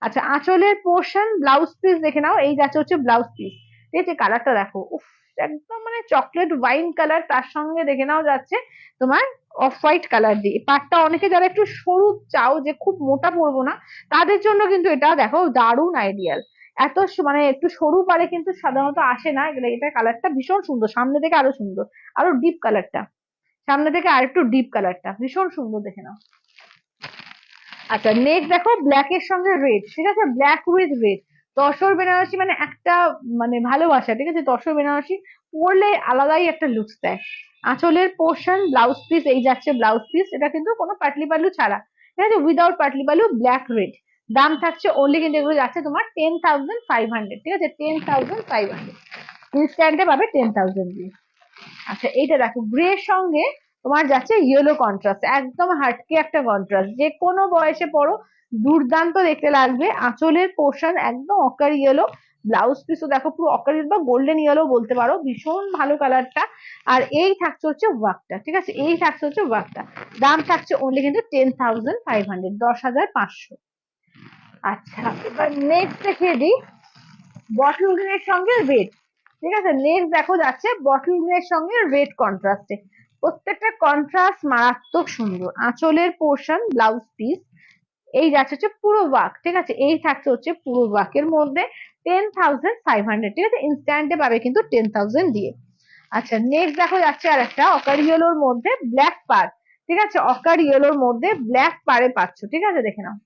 আচ্ছা, আঁচলের পোর্শন ব্লাউজ পিস দেখে নাও, এই যাচ্ছে হচ্ছে ব্লাউজ পিস, ঠিক আছে? কালারটা দেখো, উফ, একদম মানে চকলেট ওয়াইন কালার, তার সঙ্গে দেখে নাও যাচ্ছে তোমার অফ হোয়াইট কালার দিয়ে। পাটটা অনেকে যারা একটু সরু চাও, যে খুব মোটা পরবো না, তাদের জন্য কিন্তু এটা দেখো দারুণ আইডিয়াল। এত মানে একটু সরু পারে কিন্তু সাধারণত আসে না এগুলো। এটা কালারটা ভীষণ সুন্দর, সামনে থেকে আরো সুন্দর, আরো ডিপ কালারটা, সামনে থেকে আর একটু ডিপ কালারটা ভীষণ সুন্দর, দেখে নাও। আচ্ছা, নেক্সট দেখো, ব্ল্যাক এর সঙ্গে রেড, ঠিক আছে? Black with red, tussar Banarasi মানে একটা মানে ভালোবাসা, ঠিক আছে? তসর বেনারসি পরলে আলাদাই একটা লুকস দেয়। আঁচলের পোর্শন ব্লাউজ পিস, এই যাচ্ছে ব্লাউজ পিস, এটা কিন্তু কোনো পাটলি পাল্লু ছাড়া, ঠিক আছে? Without Patli pallu, black red. দাম থাকছে অনলি কিন্তু এগুলো যাচ্ছে তোমার 10,500, ঠিক আছে? 10,500 ইনস্ট্যান্টে পাবে 10,000 দিয়ে। আচ্ছা, এইটা দেখো, গ্রে সঙ্গে তোমার যাচ্ছে ইয়েলো কন্ট্রাস্ট, একদম হাটকে একটা কন্ট্রাস্ট, যে কোনো বয়সে পরো দুর্দান্ত দেখতে লাগবে। আঁচলের পোর্শন একদম অকার ইয়েলো, ব্লাউজ পিসও দেখো পুরো অকার বা গোল্ডেন ইয়েলো বলতে পারো, ভীষণ ভালো কালারটা। আর এই থাকছে হচ্ছে ওয়ার্কটা, ঠিক আছে? এই থাকছে হচ্ছে ওয়ার্কটা। দাম থাকছে অনলি কিন্তু 10,500, 10,500। আচ্ছা, এবার নেক্সট দেখিয়ে দিই, বটল গ্রিনের সঙ্গে রেড, ঠিক আছে? নেক্সট দেখো যাচ্ছে বটল গ্রিনের সঙ্গে রেড কন্ট্রাস্টে, প্রত্যেকটা কন্ট্রাস্ট মারাত্মক সুন্দর। আঁচলের পোর্শন ব্লাউজ পিস, এই যাচ্ছে হচ্ছে পুরো ওয়ার্ক, ঠিক আছে? এই থাকছে হচ্ছে পুরো ওয়ার্কের মধ্যে 10,500, ঠিক আছে? ইনস্ট্যান্টে পাবে কিন্তু 10,000 দিয়ে। আচ্ছা, নেক্সট দেখো যাচ্ছে আর একটা অকার ইয়েলোর মধ্যে ব্ল্যাক পার, ঠিক আছে? অকার ইয়েলোর মধ্যে ব্ল্যাক পারে পাচ্ছ, ঠিক আছে? দেখে নাও,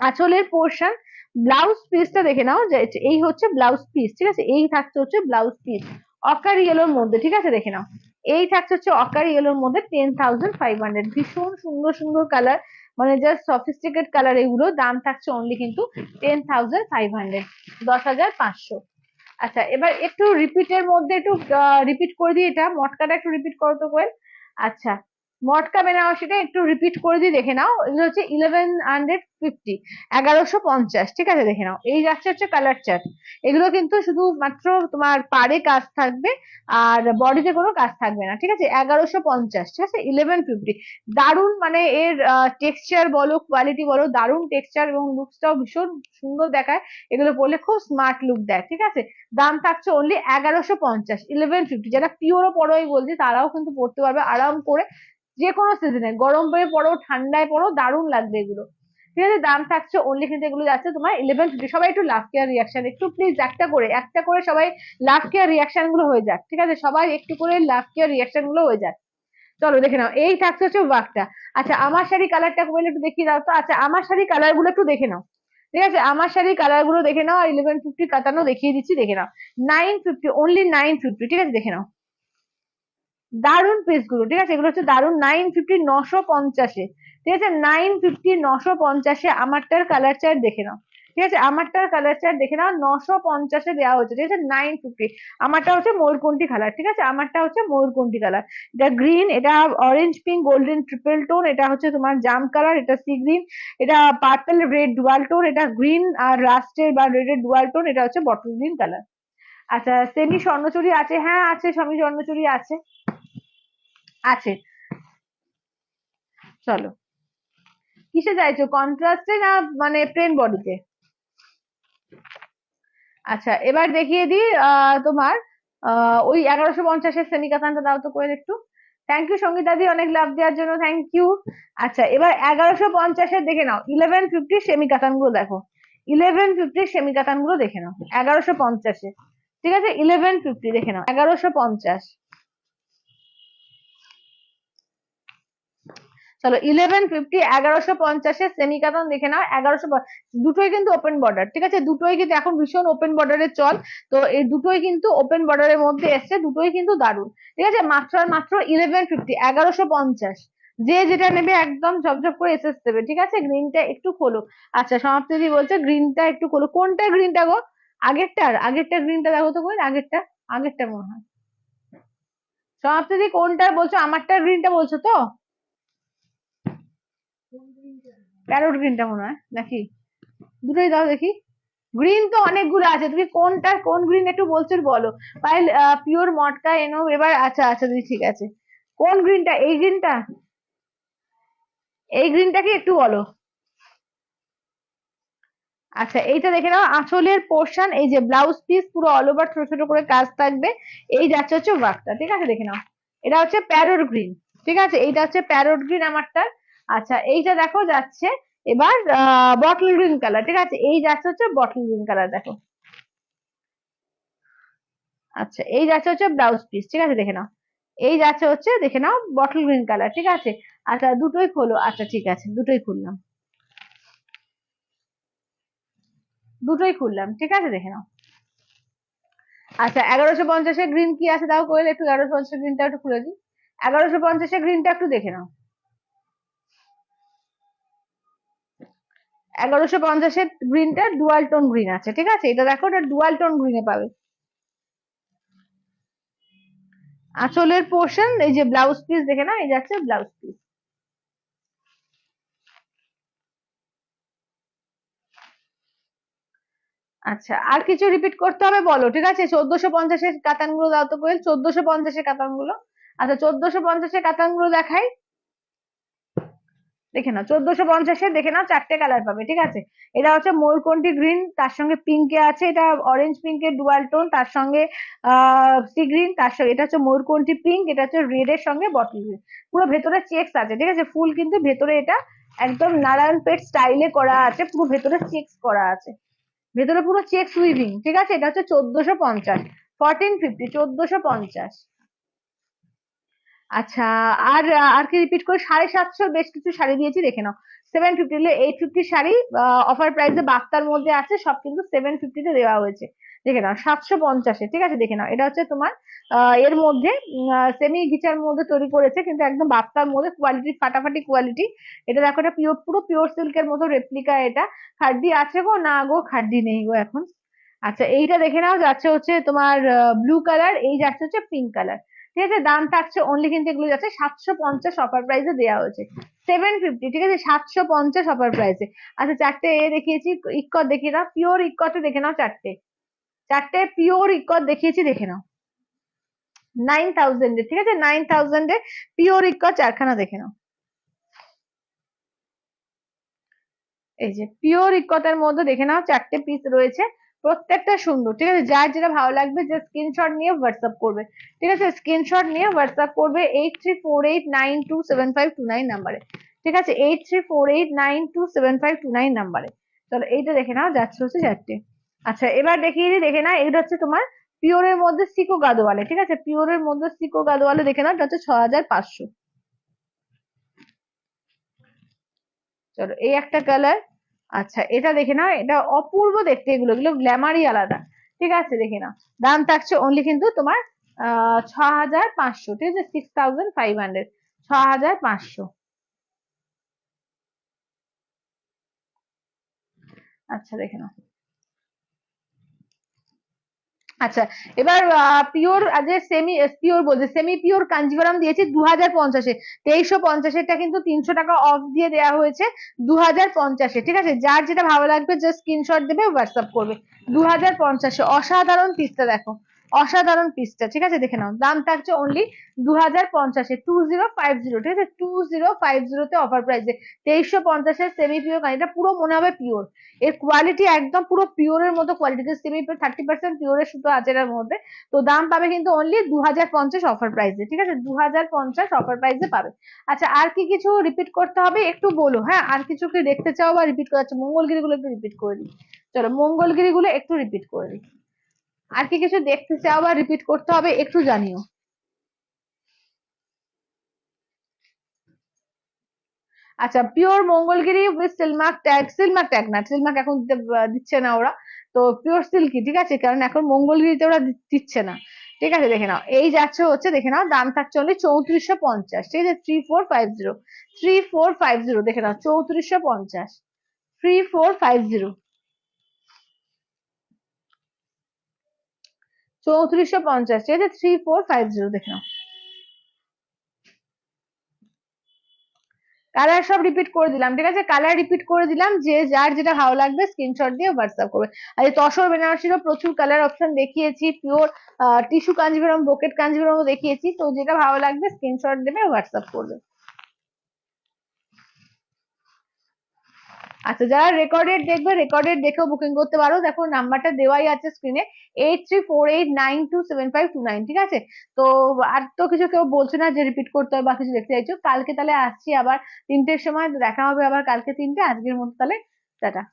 আঁচলের পোর্শন ব্লাউজ পিসটা দেখে নাও, যে এই হচ্ছে ব্লাউজ পিস, ঠিক আছে? এই থাকছে হচ্ছে ব্লাউজ পিস অকার ইয়েলোর মধ্যে, ঠিক আছে? দেখে নাও, এই থাকছে হচ্ছে অকার ইয়েলোর মধ্যে 10,500, ভীষণ সুন্দর সুন্দর কালার, মানে জাস্ট সফিস্টিকেট কালার এগুলো। দাম থাকছে অনলি কিন্তু 10,500, 10,500। আচ্ছা, এবার একটু রিপিটের মধ্যে একটু রিপিট করে দিই, এটা মটকাটা একটু রিপিট করো তো কোয়েল। আচ্ছা, মটকা বেনারসিটা একটু রিপিট করে দিয়ে দেখে নাও, এগুলো হচ্ছে 1150, 1150, ঠিক আছে? দেখে নাও, এই যাচ্ছে হচ্ছে কালার চার্ট। এগুলো কিন্তু শুধুমাত্র তোমার পাড়ে কাজ থাকবে, আর বডিতে কোনো কাজ থাকবে না, ঠিক আছে? 1150, ঠিক আছে? 1150, দারুণ, মানে এর টেক্সচার বলো, কোয়ালিটি বলো, দারুণ টেক্সচার, এবং লুকসটাও ভীষণ সুন্দর দেখায়। এগুলো পরলে খুব স্মার্ট লুক দেয়, ঠিক আছে? দাম থাকছে অনলি 1150, 1150। যারা পিওরও পরো আমি বলছি, তারাও কিন্তু পড়তে পারবে আরাম করে, যে কোনো সিজনে, গরম পরে পরো, ঠান্ডায় পরো, দারুণ লাগবে এগুলো, ঠিক আছে? দাম থাকছে অনলি কিন্তু এগুলো যাচ্ছে তোমার 1150। সবাই একটু লাভ কেয়ার রিয়াকশন, একটু প্লিজ একটা করে সবাই লাভ কেয়ার রিয়াকশন গুলো হয়ে যাক, ঠিক আছে? সবাই একটু করে লাভ কেয়ার রিয়াকশন গুলো হয়ে যাক। চলো দেখে নাও, এই থাকছে হচ্ছে ওয়ার্কটা। আচ্ছা, আমার শাড়ি কালারটা বলে একটু দেখিয়ে দাও তো। আচ্ছা, আমার শাড়ি কালার গুলো একটু দেখে নাও, ঠিক আছে? আমার শাড়ির কালার গুলো দেখে নাও, আর 1150 কাতানো দেখিয়ে দিচ্ছি, দেখে নাও। 950, অনলি 950, ঠিক আছে? দেখে নাও, দারুন পিস গুলো, ঠিক আছে? এগুলো হচ্ছে দারুন, 950, 950-এ, ঠিক আছে? 950, 950-এ আমারটার কালার চার্ট দেখে নাও, ঠিক আছে, আমারটার কালার চার্ট দেখে নাও 950-এ দেওয়া হচ্ছে, ঠিক আছে, 950। আমারটা হচ্ছে ময়ূরকণ্ঠী কালার, ঠিক আছে, আমারটা হচ্ছে ময়ূরকণ্ঠী কালার। এটা গ্রিন, এটা orange pink golden triple tone, এটা হচ্ছে তোমার জাম কালার, এটা সি গ্রিন, এটা পার্পল রেড ডুয়াল টোন, এটা গ্রিন আর রাস্টের বা রেডের ডুয়াল টোন, এটা হচ্ছে বটল গ্রিন কালার। আচ্ছা, সেমি স্বর্ণচুরি আছে, হ্যাঁ আছে, সেমি স্বর্ণচুরি আছে, আছে। চলো, কিসে চাইছো, কন্ট্রাস্টে না মানে প্লেন বডিতে? আচ্ছা, এবার দেখিয়ে দিই তোমার ওই 1150-এর সেমি কাতানটা দাও তো কোয়েল একটু। থ্যাংক ইউ সঙ্গীতা দি, অনেক লাভ দেওয়ার জন্য থ্যাংক ইউ। আচ্ছা, এবার 1150-এর দেখে নাও, 1150 সেমি কাতান গুলো দেখো, 1150 সেমি কাতান গুলো দেখে নাও 1150-এ, ঠিক আছে, 1150 দেখে নাও, 1150। চলো 1150 1150-এর সেমি কাতান দেখে নাও, 1100। দুটোই কিন্তু ওপেন বর্ডার, ঠিক আছে, দুটোই কিন্তু এখন ভীষণ ওপেন বর্ডারের চল। তো এই দুটোই কিন্তু ওপেন বর্ডারের মধ্যে এসছে, দুটোই কিন্তু দারুণ, ঠিক আছে, মাত্র আর মাত্র 1150, 1150। যে যেটা নেবে একদম ঝপঝপ করে এসএস দেবে, ঠিক আছে। গ্রিনটা একটু খোলো। আচ্ছা, সমাপ্তি বলছে গ্রিনটা একটু খোলো, কোনটা গ্রিনটা গো? আগেরটা গ্রিনটা দেখো তো কই, আগেরটা, আগেরটা মনে হয়। সমাপ্তি কোনটা বলছো, আমারটা গ্রিনটা বলছো তো? প্যারোট গ্রিনটা মনে হয় নাকি? দুটোই দাও দেখি। গ্রিন তো অনেকগুলো আছে, তুমি কোনটা কোন গ্রিন একটু বলছো বলো। পাইল পিওর মটকা এনো এবার, আচ্ছা আচ্ছা দিদি ঠিক আছে। কোন গ্রিনটা, এই গ্রিনটা? এই গ্রিনটা কি একটু বলো। আচ্ছা, এইটা দেখে নাও, আঁচলের পোর্শন, এই যে ব্লাউজ পিস পুরো অল ওভার ছোট ছোট করে কাজ থাকবে। এই যাচ্ছে হচ্ছে ওয়ার্কটা, ঠিক আছে, দেখে নাও। এটা হচ্ছে প্যারোট গ্রিন, ঠিক আছে, এইটা হচ্ছে প্যারোট গ্রিন আমারটা। আচ্ছা, এইটা দেখো যাচ্ছে এবার বটল গ্রিন কালার, ঠিক আছে, এই যাচ্ছে হচ্ছে বটল গ্রিন কালার দেখো। আচ্ছা, এই যাচ্ছে হচ্ছে ব্লাউজ পিস, ঠিক আছে, দেখে নাও। এই যাচ্ছে হচ্ছে দেখে নাও বটল গ্রিন কালার, ঠিক আছে। আচ্ছা, দুটোই খোলো, আচ্ছা ঠিক আছে, দুটোই খুললাম, দুটোই খুললাম, ঠিক আছে, দেখে নাও। আচ্ছা, 1150-এর গ্রিন কি আছে দাও কোয়েল একটু, 1150-এর গ্রিনটা একটু খুলে দিই। 1150-এর গ্রিনটা একটু দেখে নাও। 1150-এর গ্রিনটা ডুয়াল টোন গ্রিন আছে, ঠিক আছে, এটা দেখো, এটা ডুয়াল টোন গ্রিনে পাবে। আঁচলের পোর্শন, এই যে ব্লাউজ পিস দেখে নাও, এই যাচ্ছে ব্লাউজ পিস। আচ্ছা, আর কিছু রিপিট করতে হবে বলো, ঠিক আছে। 1450-এর কাতানগুলো দাও তো কোয়েল, 1450-এর কাতানগুলো। আচ্ছা, 1450-এর কাতানগুলো দেখাই, দেখে নাও। 1450-এর দেখে নাও, চারটে কালার পাবে, ঠিক আছে। এটা হচ্ছে ময়ূরকণ্ঠী গ্রিন, তার সঙ্গে পিঙ্কে আছে, এটা অরেঞ্জ পিঙ্কের ডুয়াল টোন, তার সঙ্গে সি গ্রিন, তার সঙ্গে এটা হচ্ছে ময়ূরকণ্ঠী পিঙ্ক, এটা হচ্ছে রেড এর সঙ্গে বটল গ্রিন। পুরো ভেতরে চেকস আছে, ঠিক আছে, ফুল কিন্তু ভেতরে এটা একদম নারায়ণ পেট স্টাইলে করা আছে, পুরো ভেতরে চেকস করা আছে, ভেতরে পুরো চেকস উইভিং, ঠিক আছে। এটা হচ্ছে 1450, 1450, 1450। আচ্ছা, আর আর কি রিপিট করে, 750 বেশ কিছু শাড়ি দিয়েছি দেখে নাও। 750, 850 শাড়ি অফার প্রাইসে বাক্তার মধ্যে আছে, সব কিন্তু 750-তে দেওয়া হয়েছে, দেখে নাও। 750-এ, ঠিক আছে, দেখে নাও। এটা হচ্ছে তোমার এর মধ্যে সেমি গিচার মধ্যে তৈরি করেছে, কিন্তু একদম বাক্তার মধ্যে, কোয়ালিটি ফাটাফাটি কোয়ালিটি। এটা দেখো, এটা পিওর, পুরো পিওর সিল্কের মতো রেপ্লিকা। এটা খাড্ডি আছে গো, না গো খাড্ডি নেই গো এখন। আচ্ছা, এইটা দেখে নাও, যাচ্ছে হচ্ছে তোমার ব্লু কালার, এই যাচ্ছে হচ্ছে পিঙ্ক কালার, ঠিক আছে। দাম থাকছে অনলি কিন্তু এগুলো যাচ্ছে 750 অফার প্রাইসে দেওয়া হয়েছে, 750, ঠিক আছে, 750 অফার প্রাইসে। আচ্ছা, চারটে এ দেখিয়েছি, ইক্কত দেখিয়ে দাও, পিওর ইক্কতে দেখে নাও, চারটে, চারটে পিওর ইক্কত দেখিয়েছি দেখে নাও, 9000 ঠিক আছে, 9000 পিওর ইক্কত চারখানা দেখে নাও। এই যে পিওর ইক্কতের মধ্যে দেখে নাও, চারটে পিস রয়েছে, প্রত্যেকটা সুন্দর, ঠিক আছে। যার যেটা ভালো লাগবে যে স্ক্রিনশট নিয়ে হোয়াটসঅ্যাপ করবে, ঠিক আছে, স্ক্রিনশট নিয়ে হোয়াটসঅ্যাপ করবে 8348927529 নাম্বারে, ঠিক আছে, 8348927529 নাম্বারে। চলো, এইটা দেখে নাও, যাচ্ছে হচ্ছে চারটে। আচ্ছা, এবার দেখিয়ে দিই, দেখে নাও, এটা হচ্ছে তোমার পিওরের মধ্যে সিকো গাদোয়ালে, ঠিক আছে, পিওরের মধ্যে সিকো গাদোয়ালে দেখে নাও, এটা হচ্ছে 6500। চলো, এই একটা কালার। আচ্ছা, এটা দেখে নাও, এটা অপূর্ব দেখতে, এগুলো এগুলো গ্ল্যামারই আলাদা, ঠিক আছে, দেখে নাও। দাম থাকছে অনলি কিন্তু তোমার 6500, ঠিক আছে, 6500, 6500। আচ্ছা দেখে নাও। আচ্ছা, এবার পিওর আজ সেমি পিওর বলছে, সেমি পিওর কাঞ্জিভারাম দিয়েছি 2050-এ। 2350-এরটা কিন্তু 300 টাকা অফ দিয়ে দেওয়া হয়েছে 2050-এ। ঠিক আছে, যার যেটা ভালো লাগবে জাস্ট স্ক্রিনশট দেবে, হোয়াটসঅ্যাপ করবে। 2050-এ অসাধারণ পিসটা দেখো, অসাধারণ পিসটা। ঠিক আছে, দেখে নাও, দাম থাকছে অনলি 2050-এ, 2050। ঠিক আছে, 2050-তে অফার প্রাইসে 2350-এর সেমি পিওর, এটা পুরো মনে হবে পিওর। এর কোয়ালিটি একদম পুরো পিওরের মতো কোয়ালিটি, সেমি পিওর 30% পিওরের সুতো আছে এর মধ্যে। তো দাম পাবে কিন্তু অনলি 2050 অফার প্রাইসে। ঠিক আছে, 2050 অফার প্রাইসে পাবে। আচ্ছা, আর কি কিছু রিপিট করতে হবে একটু বলো, হ্যাঁ, আর কিছু কি দেখতে চাও বা রিপিট করা? আচ্ছা, মঙ্গলগিরি গুলো একটু রিপিট করে দিই। চলো, মঙ্গলগিরি গুলো একটু রিপিট করে দিই। আর কি কিছু দেখতে চাও বা রিপিট করতে হবে একটু জানিও। আচ্ছা, pure Mangalagiri with Silk Mark tag, Silk Mark tag না, সিলমার্ক এখন দিচ্ছে না ওরা। তো পিওর সিল্কি, ঠিক আছে, কারণ এখন মঙ্গলগিরিতে ওরা দিচ্ছে না। ঠিক আছে, দেখে নাও, এই যাচ্ছে হচ্ছে, দেখে নাও, দাম থাকছে অনলি 3450। ঠিক আছে, 3450, 3450, দেখে নাও, 3450, 3450, 3450। ঠিক আছে, 3450, দেখে নাও। কালার সব রিপিট করে দিলাম। ঠিক আছে, কালার রিপিট করে দিলাম, যে যার যেটা ভালো লাগবে স্ক্রিনশট দিয়ে হোয়াটসঅ্যাপ করবে। আর এই তসর বেনারসিরও প্রচুর কালার অপশন দেখিয়েছি, পিওর টিস্যু কাঞ্জিভরম, ব্রোকেট কাঞ্জিভরমও দেখিয়েছি। তো যেটা ভালো লাগবে স্ক্রিনশট দেবে, হোয়াটসঅ্যাপ করবে। আচ্ছা, যারা রেকর্ডেড দেখবে, রেকর্ডেড দেখেও বুকিং করতে পারো। দেখো, নাম্বারটা দেওয়াই আছে স্ক্রিনে, 8348927529। ঠিক আছে, তো আর তো কিছু কেউ বলছে না যে রিপিট করতে হবে বা কিছু দেখতে চাইছো। কালকে তাহলে আসছি আবার 3টের সময়, দেখা হবে আবার কালকে 3টে। আজকের মতো তাহলে টাটা।